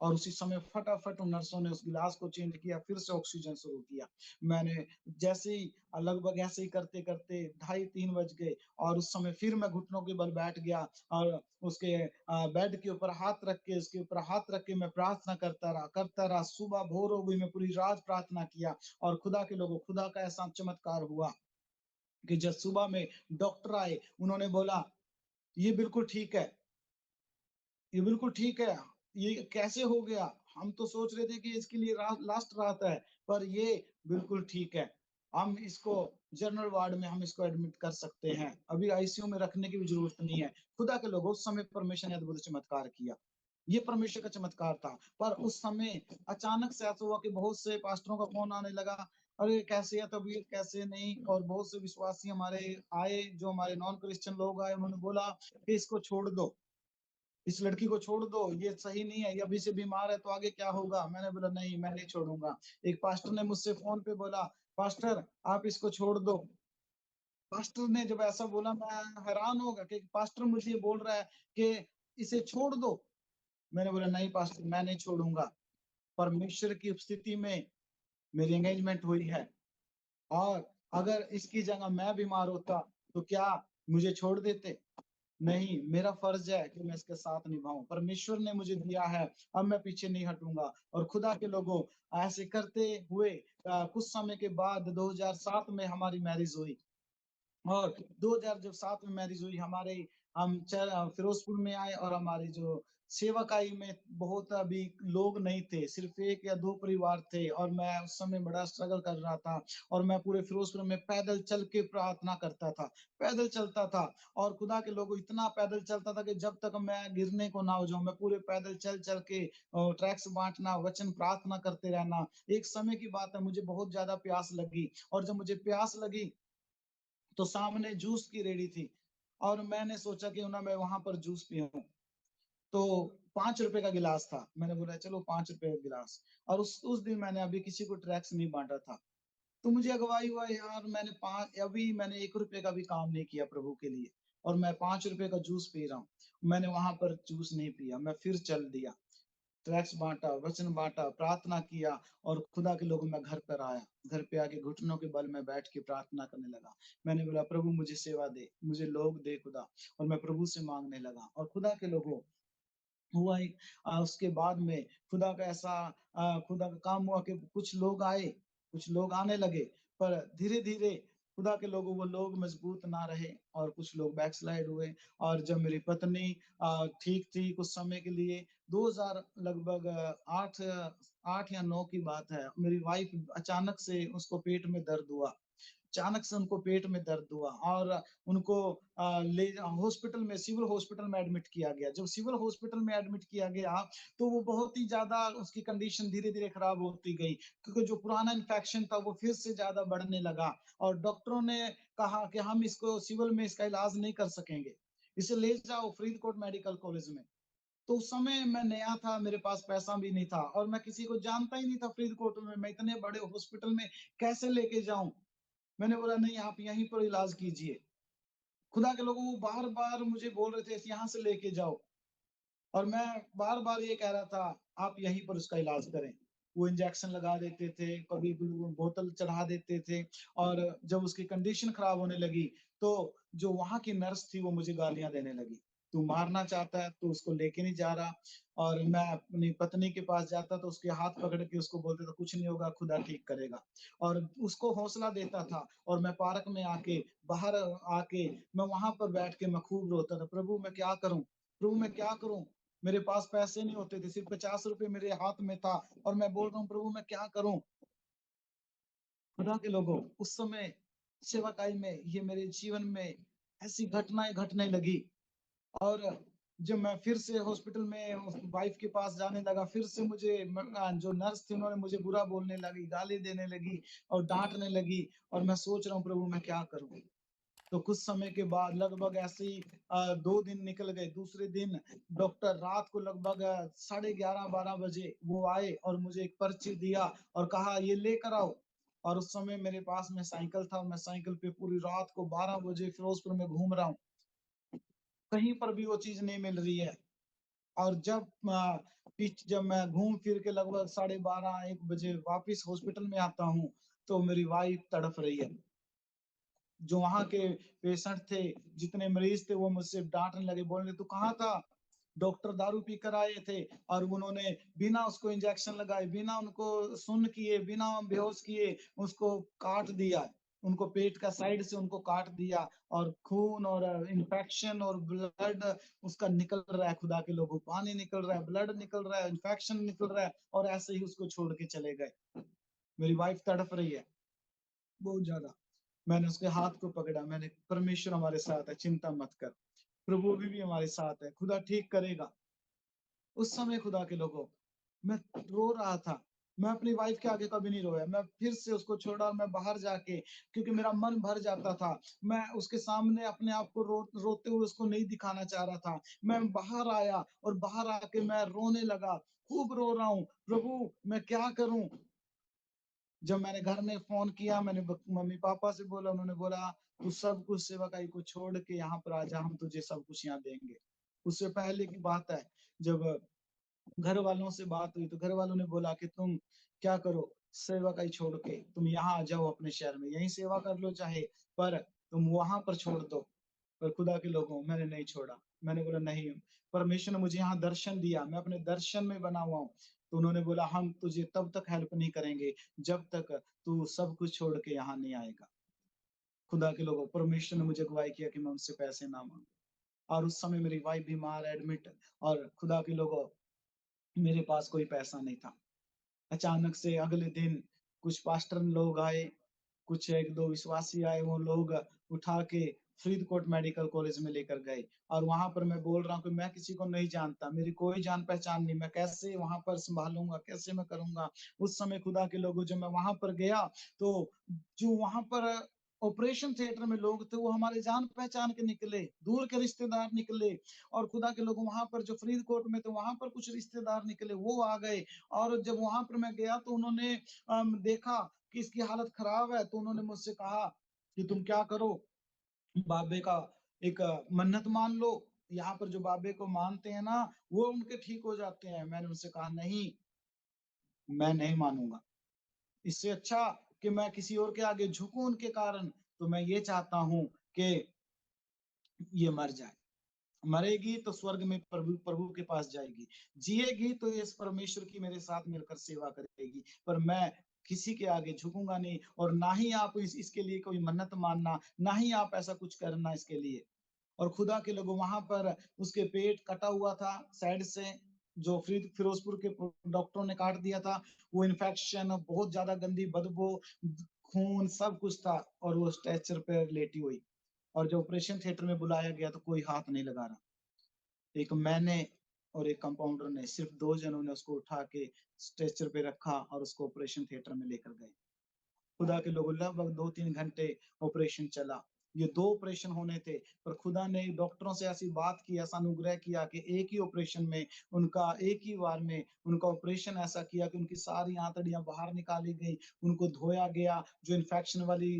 और उसी समय फटाफट उन नर्सों ने उस गिलास को चेंज किया, फिर से ऑक्सीजन शुरू किया। मैंने जैसे ही लगभग ऐसे ही करते-करते ढाई 3 बज गए और उस समय फिर मैं घुटनों के बल बैठ गया और उसके बेड के ऊपर हाथ रख के उसके ऊपर हाथ रख के मैं प्रार्थना करता रहा। सुबह भोर हो गई, मैं पूरी रात प्रार्थना किया और खुदा के लोगों खुदा का ऐसा चमत्कार हुआ कि जब सुबह में डॉक्टर आए, उन्होंने बोला, "ये बिल्कुल ठीक है।" ये बिल्कुल ठीक है। ये कैसे हो गया? हम तो सोच रहे थे कि इसके लिए लास्ट रात है, पर ये बिल्कुल ठीक है। हम इसको जनरल वार्ड में हम इसको एडमिट कर सकते हैं। अभी आईसीयू में रखने की भी ज़रूरत नहीं है। खुदा के लोगों उस समय परमेश्वर ने अद्भुत चमत्कार किया। ये परमेश्वर का चमत्कार था। पर उस समय अचानक से ऐसा हुआ कि बहुत से पास्टरों का फ़ोन आने लगा, "अरे! कैसे है तबीयत, कैसे नहीं?" और बहुत से विश्वासी हमारे आए, जो हमारे नॉन क्रिश्चियन लोग आए, उन्होंने बोला कि, "इसको छोड़ दो। इस लड़की को छोड़ दो, ये सही नहीं है, ये अभी से बीमार है तो आगे क्या होगा?" मैंने बोला नहीं, मैं नहीं छोड़ूँगा। एक पास्टर ने मुझसे फ़ोन पे बोला, "पास्टर आप इसको छोड़ दो।" पास्टर ने जब ऐसा बोला मैं हैरान हो गया कि पास्टर मुझे ये बोल रहा है कि इसे छोड़ दो। मैंने बोला नहीं पास्टर मैं नहीं छोड़ूँगा। परमेश्वर की उपस्थिति में मेरी एंगेजमेंट हुई है और अगर इसकी जगह मैं बीमार होता, तो क्या मुझे छोड़ देते? नहीं, मेरा फ़र्ज़ है कि मैं इसके साथ निभाऊँ। परमेश्वर ने मुझे दिया है, अब मैं पीछे नहीं हटूँगा और खुदा के लोगों ऐसे करते हुए कुछ समय के बाद 2007 में हमारी मैरिज हुई। और 2000 जब 7 में मैरिज हुई हमारे हम फिरोज़पुर में आए और हमारी जो सेवकाई में बहुत अभी लोग नहीं थे, सिर्फ़ 1 या 2 परिवार थे और मैं उस समय बड़ा स्ट्रगल कर रहा था और मैं पूरे फिरोज़पुर में पैदल चल के प्रार्थना करता था, पैदल चलता था और खुदा के लोगों इतना पैदल चलता था कि जब तक मैं गिरने को ना हो जाऊँ, मैं पूरे पैदल चल-चल के ट्रैक्स बाँटना, वचन प्रार्थना करते रहना। एक समय की बात है मुझे बहुत ज़्यादा प्यास लगी और जब मुझे प्यास लगी तो सामने जूस की रेहड़ी थी और मैंने सोचा क्यों ना मैं वहाँ पर जूस पीऊँ। तो ₹5 का गिलास था। मैंने बोला चलो ₹5 का गिलास और उस दिन मैंने अभी किसी को ट्रैक्स नहीं बाँटा था। तो मुझे अगुवाई हुआ यार मैंने ₹1 का भी काम नहीं किया प्रभु के लिए और मैं ₹5 का जूस पी रहा हूँ। मैंने वहाँ पर जूस नहीं पिया, मैं फिर चल दिया। ट्रैक्स बाँटा, वचन बाँटा, प्रार्थना किया और खुदा के लोगों मैं घर पर आया। घर पे आके घुटनों के बल में बैठ के प्रार्थना करने लगा। मैंने बोला प्रभु मुझे सेवा दे, मुझे लोग दे खुदा और मैं प्रभु से माँगने लगा और खुदा के लोगों हुआ ही उसके बाद में खुदा का काम हुआ कि कुछ लोग आए, कुछ लोग आने लगे, पर धीरे-धीरे खुदा के लोगों वो लोग मजबूत ना रहे और कुछ लोग बैकस्लाइड हुए और जब मेरी पत्नी ठीक थी कुछ समय के लिए 2000 लगभग 8 या 9 की बात है, मेरी वाइफ़ अचानक से उसको पेट में दर्द हुआ। अचानक से उनको पेट में दर्द हुआ और उनको हॉस्पिटल में सिविल हॉस्पिटल में एडमिट किया गया। जब सिविल हॉस्पिटल में एडमिट किया गया, तो वो बहुत ही ज़्यादा उसकी कंडीशन धीरे-धीरे खराब होती गई, क्योंकि जो पुराना इन्फेक्शन था वो फिर से ज़्यादा बढ़ने लगा और डॉक्टरों ने कहा कि हम इसको सिविल में इसका इलाज नहीं कर सकेंगे। इसे ले जाओ फरीदकोट मेडिकल कॉलेज में। तो उस समय मैं नया था, मेरे पास पैसा भी नहीं था और मैं किसी को जानता ही नहीं था फरीदकोट में, मैं इतने बड़े हॉस्पिटल में कैसे लेके जाऊँ? मैंने बोला नहीं आप यहीं पर इलाज कीजिए। खुदा के लोगों वो बार-बार मुझे बोल रहे थे यहाँ से लेके जाओ और मैं बार-बार ये कह रहा था आप यहीं पर उसका इलाज करें। वो इंजेक्शन लगा देते थे, कभी बोतल चढ़ा देते थे और जब उसकी कंडीशन खराब होने लगी, तो जो वहाँ की नर्स थी वो मुझे गालियाँ देने लगी। तू मारना चाहता है, तू उसको लेके नहीं जा रहा और मैं अपनी पत्नी के पास जाता तो उसके हाथ पकड़ के उसको बोलता था कुछ नहीं होगा, खुदा ठीक करेगा और उसको हौसला देता था और मैं पार्क में आके बाहर आके मैं वहाँ पर बैठ के मैं खूब रोता था, प्रभु मैं क्या करूँ? प्रभु मैं क्या करूँ? मेरे पास पैसे नहीं होते थे, सिर्फ़ ₹50 मेरे हाथ में था और मैं बोल रहा हूँ प्रभु मैं क्या करूँ? खुदा के लोगों, उस समय सेवाकाई में ये मेरे जीवन में ऐसी घटनाएँ घटने लगी और जब मैं फिर से हॉस्पिटल में उस वाइफ के पास जाने लगा, फिर से जो नर्स थी उन्होंने मुझे बुरा बोलने लगी, गाली देने लगी और डाँटने लगी और मैं सोच रहा हूँ प्रभु मैं क्या करूँ? तो कुछ समय के बाद लगभग ऐसे ही 2 दिन निकल गए। दूसरे दिन डॉक्टर रात को लगभग साढ़े 11-12 बजे वो आए और मुझे एक पर्ची दिया और कहा ये लेकर आओ। और उस समय मेरे पास में साइकिल था, मैं साइकिल पे पूरी रात को 12 बजे फिरोजपुर में घूम रहा हूँ। कहीं पर भी वो चीज़ नहीं मिल रही है। और जब मैं घूम फिर के लगभग साढ़े 12-1 बजे वापिस हॉस्पिटल में आता हूँ, तो मेरी वाइफ तड़प रही है। जो वहाँ के पेशेंट थे, जितने मरीज़ थे वो मुझसे डाँटने लगे, बोलने तू कहाँ था? डॉक्टर दारू पीकर आए थे और उन्होंने बिना उसको इंजेक्शन लगाए, बिना उनको सुन्न किए, बिना बेहोश किए उसको काट दिया। उनको पेट का साइड से उनको काट दिया और खून और इन्फेक्शन और ब्लड उसका निकल रहा है खुदा के लोगों, पानी निकल रहा है, ब्लड निकल रहा है, इन्फेक्शन निकल रहा है और ऐसे ही उसको छोड़ के चले गए। मेरी वाइफ तड़प रही है, बहुत ज़्यादा। मैंने उसके हाथ को पकड़ा, मैंने परमेश्वर हमारे साथ है, चिंता मत कर। प्रभु अभी भी हमारे साथ है, खुदा ठीक करेगा। उस समय खुदा के लोगों, मैं रो रहा था। मैं अपनी वाइफ के आगे कभी नहीं रोया। मैं फिर से उसको छोड़ा और मैं बाहर जाके क्योंकि मेरा मन भर जाता था। मैं उसके सामने अपने आप को रोते हुए उसको नहीं दिखाना चाह रहा था। मैं बाहर आया और बाहर आके मैं रोने लगा, खूब रो रहा हूँ, प्रभु मैं क्या करूँ? जब मैंने घर में फ़ोन किया, मैंने ब मम्मी-पापा से बोला, उन्होंने बोला, "तू सब कुछ सेवकाई को छोड़ के यहाँ पर आ जा, हम तुझे सब कुछ यहाँ देंगे।" उससे पहले की बात है, जब घर वालों से बात हुई, तो घर वालों ने बोला कि, "तुम क्या करो, सेवकाई छोड़ के तुम यहाँ आ जाओ अपने शहर में, यहीं सेवा कर लो चाहे, पर तुम वहाँ पर छोड़ दो।" पर खुदा के लोगों, मैंने नहीं छोड़ा। मैंने बोला, "नहीं, परमेश्वर ने मुझे यहाँ दर्शन दिया, मैं अपने दर्शन में बना हुआ हूँ।" तो उन्होंने बोला, "हम तुझे तब तक हेल्प नहीं करेंगे, जब तक तू सब कुछ छोड़ के यहाँ नहीं आएगा।" खुदा के लोगों, परमेश्वर ने मुझे अगुवाई किया कि मैं उनसे पैसे ना माँगूँ और उस समय मेरी वाइफ़ बीमार एडमिट और खुदा के लोगों, मेरे पास कोई पैसा नहीं था। अचानक से अगले दिन कुछ पास्टर लोग आए, कुछ 1-2 विश्वासी आए, वो लोग उठा के फरीदकोट मेडिकल कॉलेज में लेकर गए और वहाँ पर मैं बोल रहा हूँ कि मैं किसी को नहीं जानता, मेरी कोई जान-पहचान नहीं, मैं कैसे वहाँ पर सँभालूँगा, कैसे मैं करूँगा? उस समय खुदा के लोगों जब मैं वहाँ पर गया, तो जो वहाँ पर ऑपरेशन थिएटर में लोग थे, वो हमारे जान-पहचान के निकले, दूर के रिश्तेदार निकले और खुदा के लोग वहाँ पर जो फरीदकोट में थे, वहाँ पर कुछ रिश्तेदार निकले, वो आ गए और जब वहाँ पर मैं गया तो उन्होंने देखा कि इसकी हालत खराब है, तो उन्होंने मुझसे कहा कि तुम क्या करो, बाबे का एक मन्नत मान लो। यहाँ पर जो बाबे को मानते हैं ना, वो उनके ठीक हो जाते हैं। मैंने उनसे कहा नहीं, मैं नहीं मानूँगा। इससे अच्छा कि मैं किसी और के आगे झुकूँ उनके कारण, तो मैं ये चाहता हूँ कि ये मर जाए। मरेगी तो स्वर्ग में प्रभु प्रभु के पास जाएगी, जिएगी तो इस परमेश्वर की मेरे साथ मिलकर सेवा करेगी। पर मैं किसी के आगे झुकूँगा नहीं और ना ही आप इसके लिए कोई मन्नत मानना, ना ही आप ऐसा कुछ करना इसके लिए। और खुदा के लोगों वहाँ पर उसके पेट कटा हुआ था साइड से, जो फिरोजपुर के डॉक्टरों ने काट दिया था। वो इन्फेक्शन बहुत ज़्यादा गंदी बदबू, खून सब कुछ था और वो स्ट्रेचर पे लेटी हुई। और जब ऑपरेशन थिएटर में बुलाया गया तो कोई हाथ नहीं लगा रहा। एक मैंने और एक कंपाउंडर ने, सिर्फ़ 2 जनों ने उसको उठा के स्ट्रेचर पे रखा और उसको ऑपरेशन थिएटर में लेकर गए। खुदा के लोगों, लगभग 2-3 घंटे ऑपरेशन चला। ये 2 ऑपरेशन होने थे, पर खुदा ने डॉक्टरों से ऐसी बात की, ऐसा अनुग्रह किया कि एक ही ऑपरेशन में एक ही बार में उनका ऑपरेशन ऐसा किया कि उनकी सारी आंतड़ियाँ बाहर निकाली गई, उनको धोया गया, जो इन्फेक्शन वाली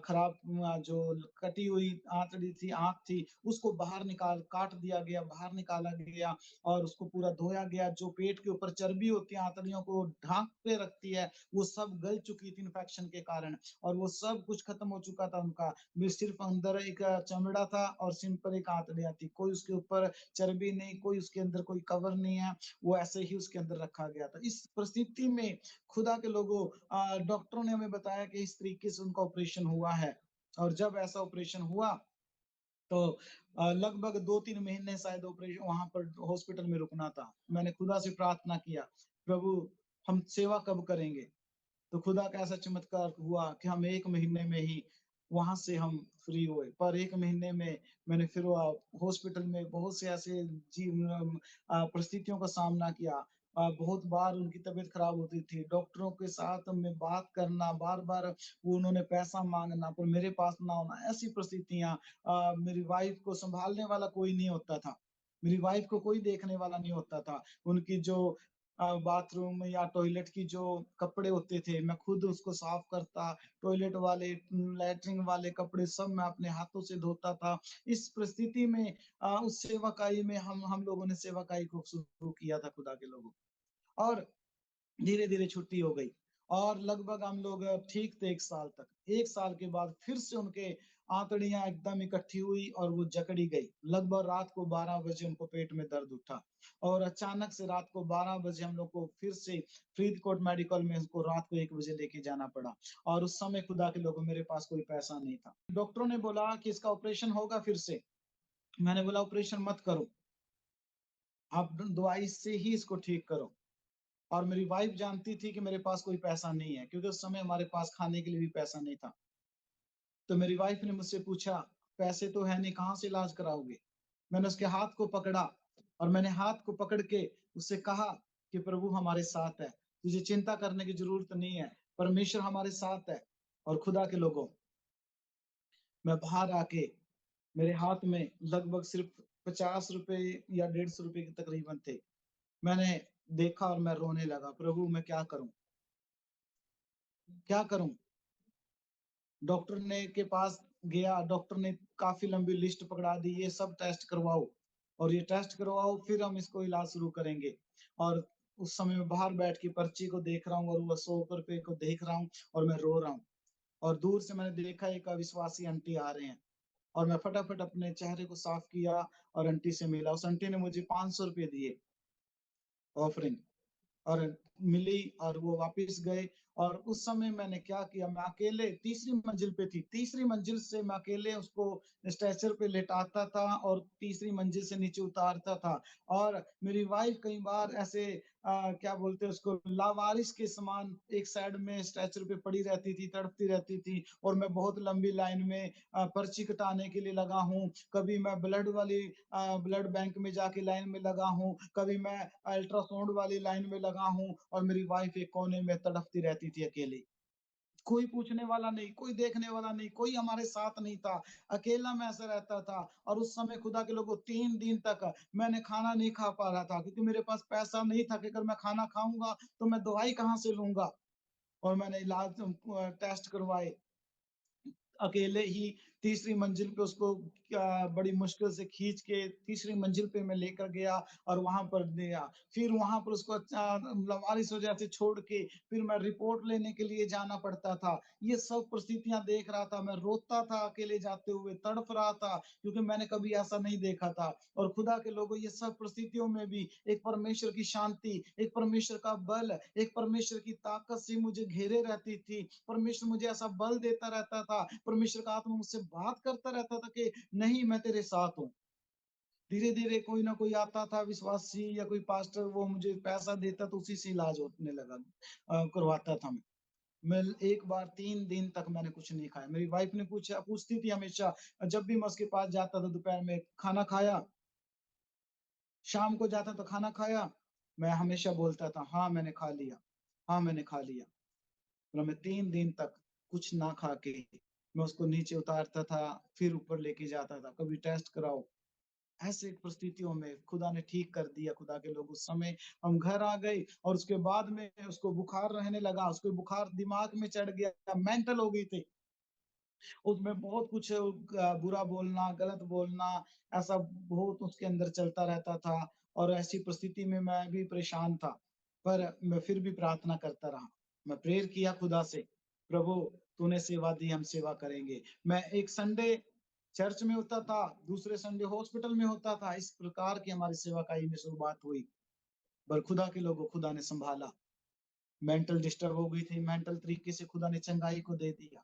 खराब जो कटी हुई आंतड़ी थी, आँत थी, उसको बाहर काट दिया गया, बाहर निकाला गया और उसको पूरा धोया गया। जो पेट के ऊपर चर्बी होती है, आंतड़ियों को ढाँक के रखती है, वो सब गल चुकी थी इन्फेक्शन के कारण और वो सब कुछ खत्म हो चुका था उनका। वे सिर्फ़ अंदर एक चमड़ा था और सिंपल एक आंतड़ियाँ थी। कोई उसके ऊपर चर्बी नहीं, कोई उसके अंदर कोई कवर नहीं है, वो ऐसे ही उसके अंदर रखा गया था। इस परिस्थिति में खुदा के लोगों, डॉक्टरों ने हमें बताया कि इस तरीके से उनका ऑपरेशन हुआ है और जब ऐसा ऑपरेशन हुआ तो लगभग 2-3 महीने शायद ऑपरेशन वहाँ पर हॉस्पिटल में रुकना था। मैंने खुदा से प्रार्थना किया, प्रभु हम सेवा कब करेंगे? तो खुदा का ऐसा चमत्कार हुआ कि हम 1 महीने में ही वहाँ से हम फ्री हुए। पर 1 महीने में मैंने फिर हॉस्पिटल में बहुत से ऐसे परिस्थितियों का सामना किया। बहुत बार उनकी तबीयत खराब होती थी। डॉक्टरों के साथ में बात करना, बार-बार वो उन्होंने पैसा माँगना, पर मेरे पास ना होना, ऐसी परिस्थितियाँ। मेरी वाइफ़ को सँभालने वाला कोई नहीं होता था। मेरी वाइफ़ को कोई देखने वाला नहीं होता था। उनकी जो बाथरूम या टॉयलेट की जो कपड़े होते थे, मैं खुद उसको साफ करता, टॉयलेट वाले, लैट्रिन वाले कपड़े सब मैं अपने हाथों से धोता था। इस परिस्थिति में उस सेवाकाई में हम लोगों ने सेवाकाई को शुरू किया था खुदा के लोगों। और धीरे-धीरे छुट्टी हो गई और लगभग हम लोग ठीक थे 1 साल तक। 1 साल के बाद फिर से उनके आंतड़ियाँ एकदम इकट्ठी हुई और वो जकड़ी गई। लगभग रात को 12 बजे उनको पेट में दर्द उठा और अचानक से रात को 12 बजे हम लोग को फिर से फरीदकोट मेडिकल में उसको रात को 1 बजे लेके जाना पड़ा और उस समय खुदा के लोगों मेरे पास कोई पैसा नहीं था। डॉक्टरों ने बोला कि इसका ऑपरेशन होगा फिर से। मैंने बोला ऑपरेशन मत करो, आप दवाई से ही इसको ठीक करो। और मेरी वाइफ़ जानती थी कि मेरे पास कोई पैसा नहीं है, क्योंकि उस समय हमारे पास खाने के लिए भी पैसा नहीं था। तो मेरी वाइफ़ ने मुझसे पूछा, "पैसे तो है नहीं, कहाँ से इलाज कराओगे?" मैंने उसके हाथ को पकड़ा और मैंने हाथ को पकड़ के उससे कहा कि प्रभु हमारे साथ है, तुझे चिंता करने की ज़रूरत नहीं है, परमेश्वर हमारे साथ है। और खुदा के लोगों, मैं बाहर आके मेरे हाथ में लगभग सिर्फ़ ₹50 या ₹150 के तकरीबन थे। मैंने देखा और मैं रोने लगा, प्रभु मैं क्या करूँ? क्या करूँ? डॉक्टर ने के पास गया, डॉक्टर ने काफ़ी लंबी लिस्ट पकड़ा दी, ये सब टेस्ट करवाओ और ये टेस्ट करवाओ, फिर हम इसको इलाज शुरू करेंगे। और उस समय मैं बाहर बैठ के पर्ची को देख रहा हूँ और वो ₹100 को देख रहा हूँ और मैं रो रहा हूँ। और दूर से मैंने देखा एक अविश्वासी आंटी आ रहे हैं और मैं फटाफट अपने चेहरे को साफ किया और आंटी से मिला। उस आंटी ने मुझे ₹500 दिए ऑफरिंग। और मिली और वो वापस गए और उस समय मैंने क्या किया, मैं अकेले तीसरी मंजिल पे थी, तीसरी मंजिल से मैं अकेले उसको स्ट्रेचर पे लेटाता था और तीसरी मंजिल से नीचे उतारता था। और मेरी वाइफ़ कई बार ऐसे क्या बोलते हैं उसको, लावारिस के समान एक साइड में स्ट्रेचर पे पड़ी रहती थी, तड़पती रहती थी और मैं बहुत लंबी लाइन में पर्ची कटाने के लिए लगा हूँ। कभी मैं ब्लड बैंक में जाके लाइन में लगा हूँ, कभी मैं अल्ट्रासाउंड वाली लाइन में लगा हूँ और मेरी वाइफ़ एक कोने में तड़पती रहती थी अकेली। कोई पूछने वाला नहीं, कोई देखने वाला नहीं, कोई हमारे साथ नहीं था। अकेला मैं ऐसे रहता था और उस समय खुदा के लोगों 3 दिन तक मैंने खाना नहीं खा पा रहा था क्योंकि मेरे पास पैसा नहीं था कि अगर मैं खाना खाऊँगा तो मैं दवाई कहाँ से लूँगा? और मैंने टेस्ट करवाए। अकेले ही तीसरी मंजिल पे उसको बड़ी मुश्किल से खींच के तीसरी मंजिल पे मैं लेकर गया और वहाँ पर दिया। फिर वहाँ पर उसको लावारिस वजह से छोड़ के फिर मैं रिपोर्ट लेने के लिए जाना पड़ता था। ये सब परिस्थितियाँ देख रहा था, मैं रोता था अकेले जाते हुए, तड़प रहा था क्योंकि मैंने कभी ऐसा नहीं देखा था। और खुदा के लोगों, ये सब परिस्थितियों में भी एक परमेश्वर की शांति, एक परमेश्वर का बल, एक परमेश्वर की ताकत से मुझे घेरे रहती थी। परमेश्वर मुझे ऐसा बल देता रहता था, परमेश्वर का आत्मा मुझसे बात करता रहता था कि नहीं, मैं तेरे साथ हूँ। धीरे-धीरे कोई ना कोई आता था विश्वासी या कोई पास्टर, वो मुझे पैसा देता तो उसी से इलाज होने लगा, करवाता था मैं। मैं एक बार 3 दिन तक मैंने कुछ नहीं खाया। मेरी वाइफ़ ने पूछती थी हमेशा, जब भी मैं उसके पास जाता था दोपहर में, "खाना खाया?" शाम को जाता तो खाना खाया? मैं हमेशा बोलता था, "हाँ, मैंने खा लिया। हाँ, मैंने खा लिया।" और मैं 3 दिन तक कुछ ना खा के मैं उसको नीचे उतारता था, फिर ऊपर लेके जाता था, कभी टेस्ट कराओ। ऐसे परिस्थितियों में खुदा ने ठीक कर दिया, खुदा के लोग। उस समय हम घर आ गए और उसके बाद में उसको बुखार रहने लगा, उसको बुखार दिमाग में चढ़ गया, मेंटल हो गई थी। उसमें बहुत कुछ बुरा बोलना, गलत बोलना, ऐसा बहुत उसके अंदर चलता रहता था और ऐसी परिस्थिति में मैं भी परेशान था। पर मैं फिर भी प्रार्थना करता रहा। मैं प्रेयर किया खुदा से, प्रभु तूने सेवा दी, हम सेवा करेंगे। मैं एक संडे चर्च में होता था, दूसरे संडे हॉस्पिटल में होता था। इस प्रकार की हमारी सेवाकाई में शुरुआत हुई। पर खुदा के लोगों, खुदा ने सँभाला। मेंटल डिस्टर्ब हो गई थी, मेंटल तरीके से खुदा ने चंगाई को दे दिया।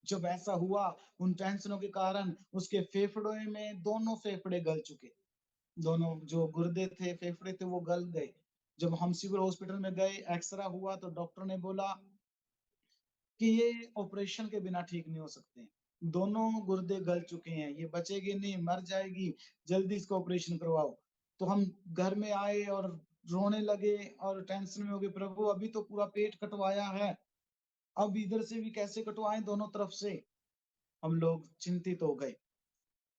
जब ऐसा हुआ, उन टेंशनों के कारण उसके फेफड़ों में दोनों फेफड़े गल चुके। दोनों जो गुर्दे थे, फेफड़े थे, वो गल गए। जब हम सिविल हॉस्पिटल में गए, एक्स-रे हुआ तो डॉक्टर ने बोला कि ये ऑपरेशन के बिना ठीक नहीं हो सकते। दोनों गुर्दे गल चुके हैं, ये बचेगी नहीं, मर जाएगी, जल्दी इसका ऑपरेशन करवाओ। तो हम घर में आए और रोने लगे और टेंशन में हो गए, प्रभु अभी तो पूरा पेट कटवाया है, अब इधर से भी कैसे कटवाएँ दोनों तरफ से? हम लोग चिंतित हो गए।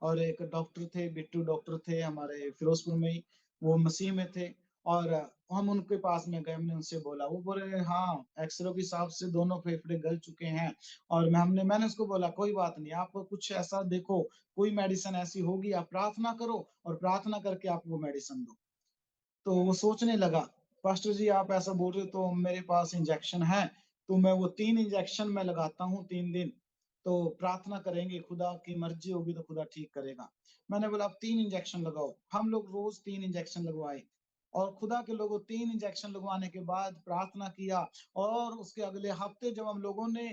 और एक डॉक्टर थे, बिट्टू डॉक्टर थे हमारे फिरोजपुर में ही, वो मसीह में थे और हम उनके पास में गए, हमने उनसे बोला, वो बोले हाँ, एक्स-रे के हिसाब से दोनों फेफड़े गल चुके हैं और मैंने उसको बोला कोई बात नहीं, आप कुछ ऐसा देखो, कोई मेडिसिन ऐसी होगी, आप प्रार्थना करो और प्रार्थना करके आप वो मेडिसिन दो। तो वो सोचने लगा, पास्टर जी आप ऐसा बोल रहे हो तो मेरे पास इंजेक्शन है, तो मैं वो 3 इंजेक्शन मैं लगाता हूँ 3 दिन, तो प्रार्थना करेंगे, खुदा की मर्ज़ी होगी तो खुदा ठीक करेगा। मैंने बोला आप 3 इंजेक्शन लगाओ, हम लोग रोज़ 3 इंजेक्शन लगवाए और खुदा के लोगों 3 इंजेक्शन लगवाने के बाद प्रार्थना किया और उसके अगले हफ्ते जब हम लोगों ने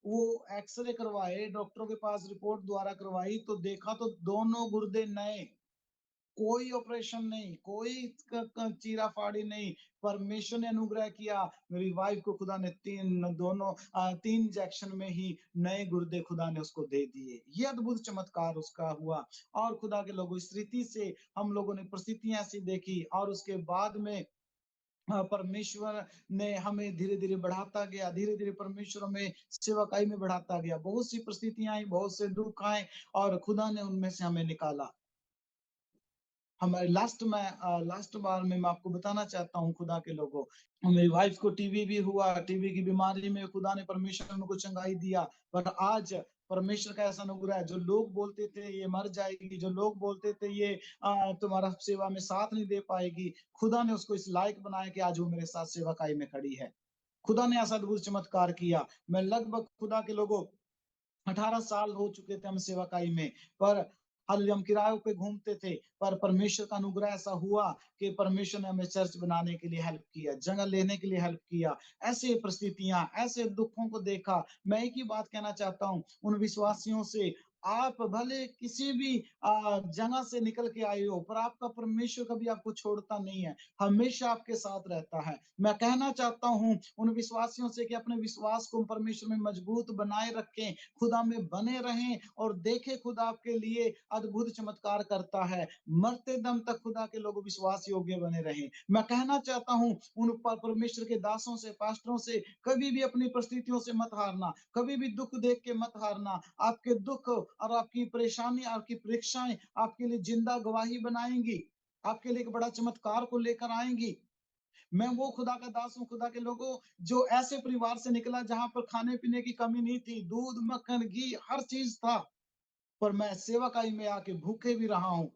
वो एक्स-रे करवाए, डॉक्टरों के पास रिपोर्ट द्वारा करवाई, तो देखा तो दोनों गुर्दे नए। कोई ऑपरेशन नहीं, कोई क क चीरा-फाड़ी नहीं, परमेश्वर ने अनुग्रह किया। मेरी वाइफ़ को खुदा ने 3 इंजेक्शन में ही नए गुर्दे खुदा ने उसको दे दिए। ये अद्भुत चमत्कार उसका हुआ और खुदा के लोगों इस रीति से हम लोगों ने परिस्थितियाँ ऐसी देखी और उसके बाद में परमेश्वर ने हमें धीरे-धीरे बढ़ाता गया, धीरे-धीरे परमेश्वर हमें सेवकाई में बढ़ाता गया। बहुत सी परिस्थितियाँ आई, बहुत से दुःख आए और खुदा ने उनमें से हमें निकाला। हमारे लास्ट बार में मैं आपको बताना चाहता हूँ खुदा के लोगों, मेरी वाइफ को टीबी भी हुआ, टीबी की बीमारी में खुदा ने परमेश्वर ने उनको चंगाई दिया। पर आज परमेश्वर का ऐसा अनुग्रह है, जो लोग बोलते थे ये मर जाएगी, जो लोग बोलते थे ये तुम्हारा सेवा में साथ नहीं दे पाएगी, खुदा ने उसको इस लायक बनाया कि आज वो मेरे साथ सेवकाई में खड़ी है। खुदा ने ऐसा अद्भुत चमत्कार किया। मैं लगभग खुदा के लोगों 18 साल हो चुके थे हम सेवाकाई में, पर हालेलुया हम किरायों पे घूमते थे, पर परमेश्वर का अनुग्रह ऐसा हुआ कि परमेश्वर ने हमें चर्च बनाने के लिए हेल्प किया, जगह लेने के लिए हेल्प किया। ऐसे परिस्थितियाँ, ऐसे दुखों को देखा। मैं एक ही बात कहना चाहता हूँ, उन विश्वासियों से, आप भले किसी भी जगह से निकल के आए हो, पर आपका परमेश्वर कभी आपको छोड़ता नहीं है, हमेशा आपके साथ रहता है। मैं कहना चाहता हूँ उन विश्वासियों से कि अपने विश्वास को परमेश्वर में मजबूत बनाए रखें, खुदा में बने रहें और देखें खुदा आपके लिए अद्भुत चमत्कार करता है। मरते दम तक खुदा के लोग विश्वास योग्य बने रहें। मैं कहना चाहता हूँ उन परमेश्वर के दासों से, पास्टरों से, कभी भी अपनी परिस्थितियों से मत हारना, कभी भी दुःख देख के मत हारना। आपके दुःख और आपकी परेशानी, आपकी परीक्षाएँ आपके लिए ज़िंदा गवाही बनाएँगी, आपके लिए एक बड़ा चमत्कार को लेकर आएँगी। मैं वो खुदा का दास हूँ, खुदा के लोगों, जो ऐसे परिवार से निकला जहाँ पर खाने-पीने की कमी नहीं थी, दूध, मक्खन, घी हर चीज़ था। पर मैं सेवाकाई में आके भूखे भी रहा हूँ।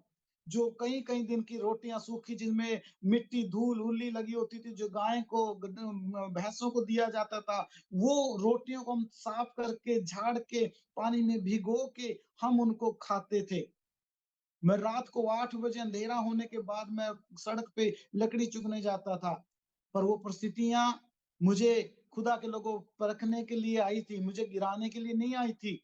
जो कई-कई दिन की रोटियाँ सूखी जिनमें मिट्टी, धूल-उल्ली लगी होती थी, जो गाय को भैंसों को दिया जाता था, वो रोटियों को हम साफ करके, झाड़ के, पानी में भिगो के हम उनको खाते थे। मैं रात को 8 बजे अंधेरा होने के बाद मैं सड़क पे लकड़ी चुगने जाता था। पर वो परिस्थितियाँ मुझे खुदा के लोगों परखने के लिए आई थी, मुझे गिराने के लिए नहीं आई थी।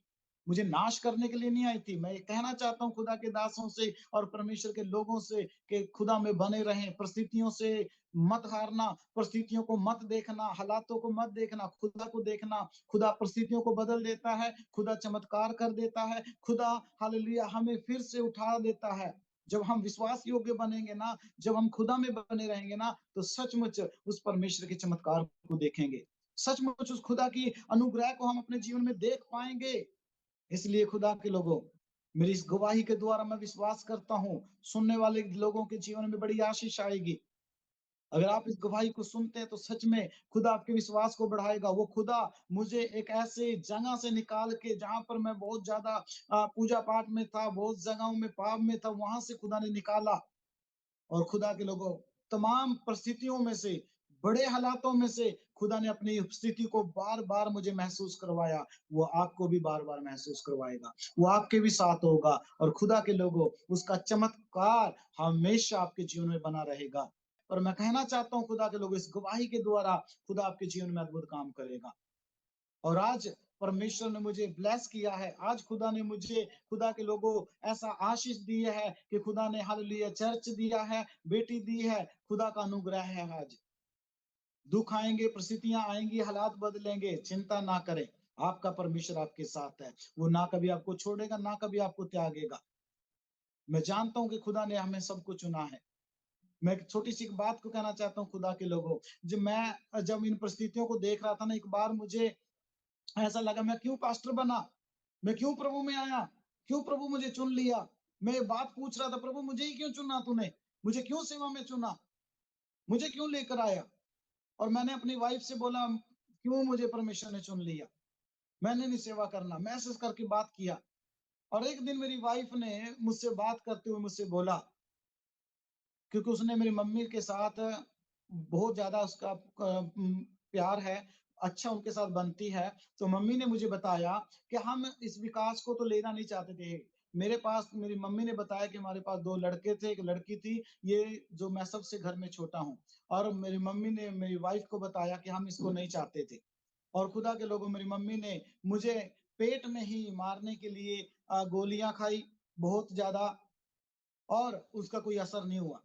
मुझे नाश करने के लिए नहीं आई थी। मैं ये कहना चाहता हूँ खुदा के दासों से और परमेश्वर के लोगों से कि खुदा में बने रहें, परिस्थितियों से मत हारना, परिस्थितियों को मत देखना, हालातों को मत देखना, खुदा को देखना। खुदा परिस्थितियों को बदल देता है, खुदा चमत्कार कर देता है, खुदा हालेलुया हमें फिर से उठा देता है। जब हम विश्वास योग्य बनेंगे ना, जब हम खुदा में बने रहेंगे ना, तो सचमुच उस परमेश्वर के चमत्कार को देखेंगे। सचमुच उस खुदा की अनुग्रह को हम अपने जीवन में देख पाएँगे। इसलिए खुदा के लोगों, मेरी इस गवाही के द्वारा मैं विश्वास करता हूँ, सुनने वाले लोगों के जीवन में बड़ी आशीष आएगी। अगर आप इस गवाही को सुनते हैं तो सच में खुदा आपके विश्वास को बढ़ाएगा। वो खुदा मुझे एक ऐसे जगह से निकाल के जहाँ पर मैं बहुत ज़्यादा पूजा-पाठ में था, बहुत जगहों में पाप में था, वहाँ से खुदा ने निकाला। और खुदा के लोगों, तमाम परिस्थितियों में से, बड़े हालातों में से खुदा ने अपनी उपस्थिति को बार-बार मुझे महसूस करवाया। वो आपको भी बार-बार महसूस करवाएगा। वो आपके भी साथ होगा और खुदा के लोगों, उसका चमत्कार हमेशा आपके जीवन में बना रहेगा। और मैं कहना चाहता हूँ खुदा के लोगों, इस गवाही के द्वारा खुदा आपके जीवन में अद्भुत काम करेगा। और आज परमेश्वर ने मुझे ब्लेस किया है। आज खुदा ने मुझे खुदा के लोगों ऐसा आशीष दी है कि खुदा ने हालेलुया चर्च दिया है, बेटी दी है, खुदा का अनुग्रह है आज। दुःख आएँगे, परिस्थितियाँ आएँगी, हालात बदलेंगे, चिंता ना करें। आपका परमेश्वर आपके साथ है। वो ना कभी आपको छोड़ेगा, ना कभी आपको त्यागेगा। मैं जानता हूँ कि खुदा ने हमें सबको चुना है। मैं एक छोटी-सी एक बात को कहना चाहता हूँ खुदा के लोगों, जब इन परिस्थितियों को देख रहा था ना, एक बार मुझे ऐसा लगा मैं क्यों पास्टर बना? मैं क्यों प्रभु में आया? क्यों प्रभु मुझे चुन लिया? मैं ये बात पूछ रहा था, प्रभु मुझे ही क्यों चुना तूने? मुझे क्यों सेवा में चुना? मुझे क्यों लेकर आया? और मैंने अपनी वाइफ से बोला, क्यों मुझे परमेश्वर ने चुन लिया? मैंने नहीं सेवा करना, मैसेज करके बात किया। और एक दिन मेरी वाइफ ने मुझसे बात करते हुए मुझसे बोला, क्योंकि उसने मेरी मम्मी के साथ बहुत ज़्यादा उसका प्यार है, अच्छा उनके साथ बनती है। तो मम्मी ने मुझे बताया कि हम इस विकास को तो लेना नहीं चाहते थे। मेरे पास मेरी मम्मी ने बताया कि हमारे पास 2 लड़के थे, 1 लड़की थी, ये जो मैं सबसे घर में छोटा हूँ। और मेरी मम्मी ने मेरी वाइफ़ को बताया कि हम इसको नहीं चाहते थे। और खुदा के लोगों, मेरी मम्मी ने मुझे पेट में ही मारने के लिए गोलियाँ खाई, बहुत ज़्यादा, और उसका कोई असर नहीं हुआ।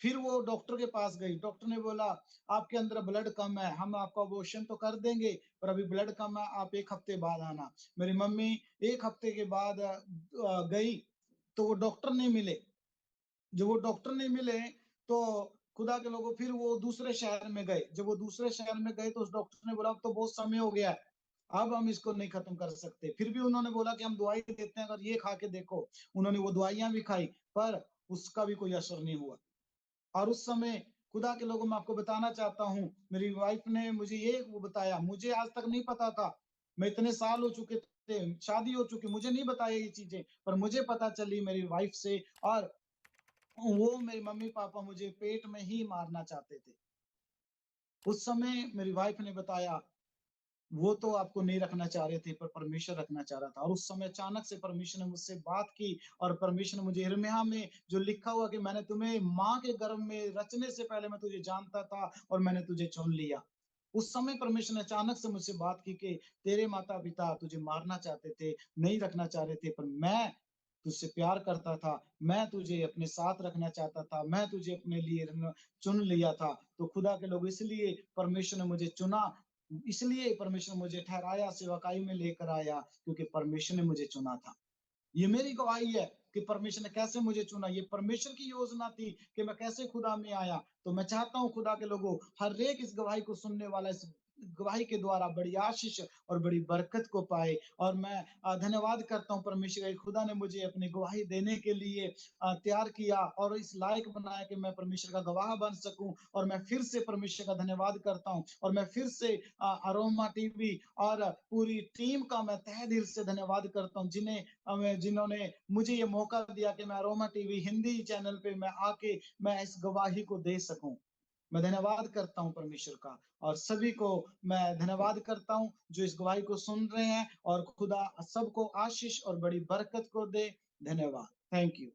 फिर वो डॉक्टर के पास गई, डॉक्टर ने बोला, "आपके अंदर ब्लड कम है, हम आपका अबॉर्शन तो कर देंगे, पर अभी ब्लड कम है, आप 1 हफ्ते बाद आना।" मेरी मम्मी 1 हफ्ते के बाद गई, तो वो डॉक्टर नहीं मिले। जब वो डॉक्टर नहीं मिले, तो खुदा के लोगों, फिर वो दूसरे शहर में गए। जब वो दूसरे शहर में गए, तो उस डॉक्टर ने बोला, "अब तो बहुत समय हो गया है, अब हम इसको नहीं खत्म कर सकते।" फिर भी उन्होंने बोला कि हम दवाई देते हैं, अगर ये खा के देखो। उन्होंने वो दवाइयाँ भी खाई, पर उसका भी कोई असर नहीं हुआ। और उस समय खुदा के लोगों, मैं आपको बताना चाहता हूँ, मेरी वाइफ़ ने मुझे ये वो बताया, मुझे आज तक नहीं पता था। मैं इतने साल हो चुके थे, शादी हो चुकी, मुझे नहीं बताया ये चीज़ें, पर मुझे पता चली मेरी वाइफ़ से। और वो मेरे मम्मी-पापा मुझे पेट में ही मारना चाहते थे। उस समय मेरी वाइफ़ ने बताया, वो तो आपको नहीं रखना चाह रहे थे, पर परमेश्वर रखना चाह रहा था। और उस समय अचानक से परमेश्वर ने मुझसे बात की, और परमेश्वर ने मुझे यिर्मयाह में जो लिखा हुआ कि मैंने तुम्हें माँ के गर्भ में रचने से पहले मैं तुझे जानता था, और मैंने तुझे चुन लिया। उस समय परमेश्वर ने अचानक से मुझसे बात की कि तेरे माता-पिता तुझे मारना चाहते थे, नहीं रखना चाह रहे थे, पर मैं तुझसे प्यार करता था, मैं तुझे अपने साथ रखना चाहता था, मैं तुझे अपने लिए चुन लिया था। तो खुदा के लोग, इसलिए परमेश्वर ने मुझे चुना, इसलिए परमेश्वर ने मुझे ठहराया, सेवकाई में लेकर आया, क्योंकि परमेश्वर ने मुझे चुना था। ये मेरी गवाही है कि परमेश्वर ने कैसे मुझे चुना। ये परमेश्वर की योजना थी कि मैं कैसे खुदा में आया। तो मैं चाहता हूँ खुदा के लोगों, हर एक इस गवाही को सुनने वाला इस गवाही के द्वारा बड़ी आशीष और बड़ी बरकत को पाए। और मैं धन्यवाद करता हूँ परमेश्वर के, खुदा ने मुझे अपनी गवाही देने के लिए तैयार किया और इस लायक बनाया कि मैं परमेश्वर का गवाह बन सकूं। और मैं फिर से परमेश्वर का धन्यवाद करता हूं, और मैं फिर से अरोमा टीवी और पूरी टीम का मैं तहे दिल से धन्यवाद करता हूं, जिन्होंने मुझे ये मौका दिया कि मैं अरोमा टीवी हिंदी चैनल पे मैं आके मैं इस गवाही को दे सकूं। मैं धन्यवाद करता हूँ परमेश्वर का, और सभी को मैं धन्यवाद करता हूँ जो इस गवाही को सुन रहे हैं, और खुदा सबको आशीष और बड़ी बरकत को दे। धन्यवाद। Thank you.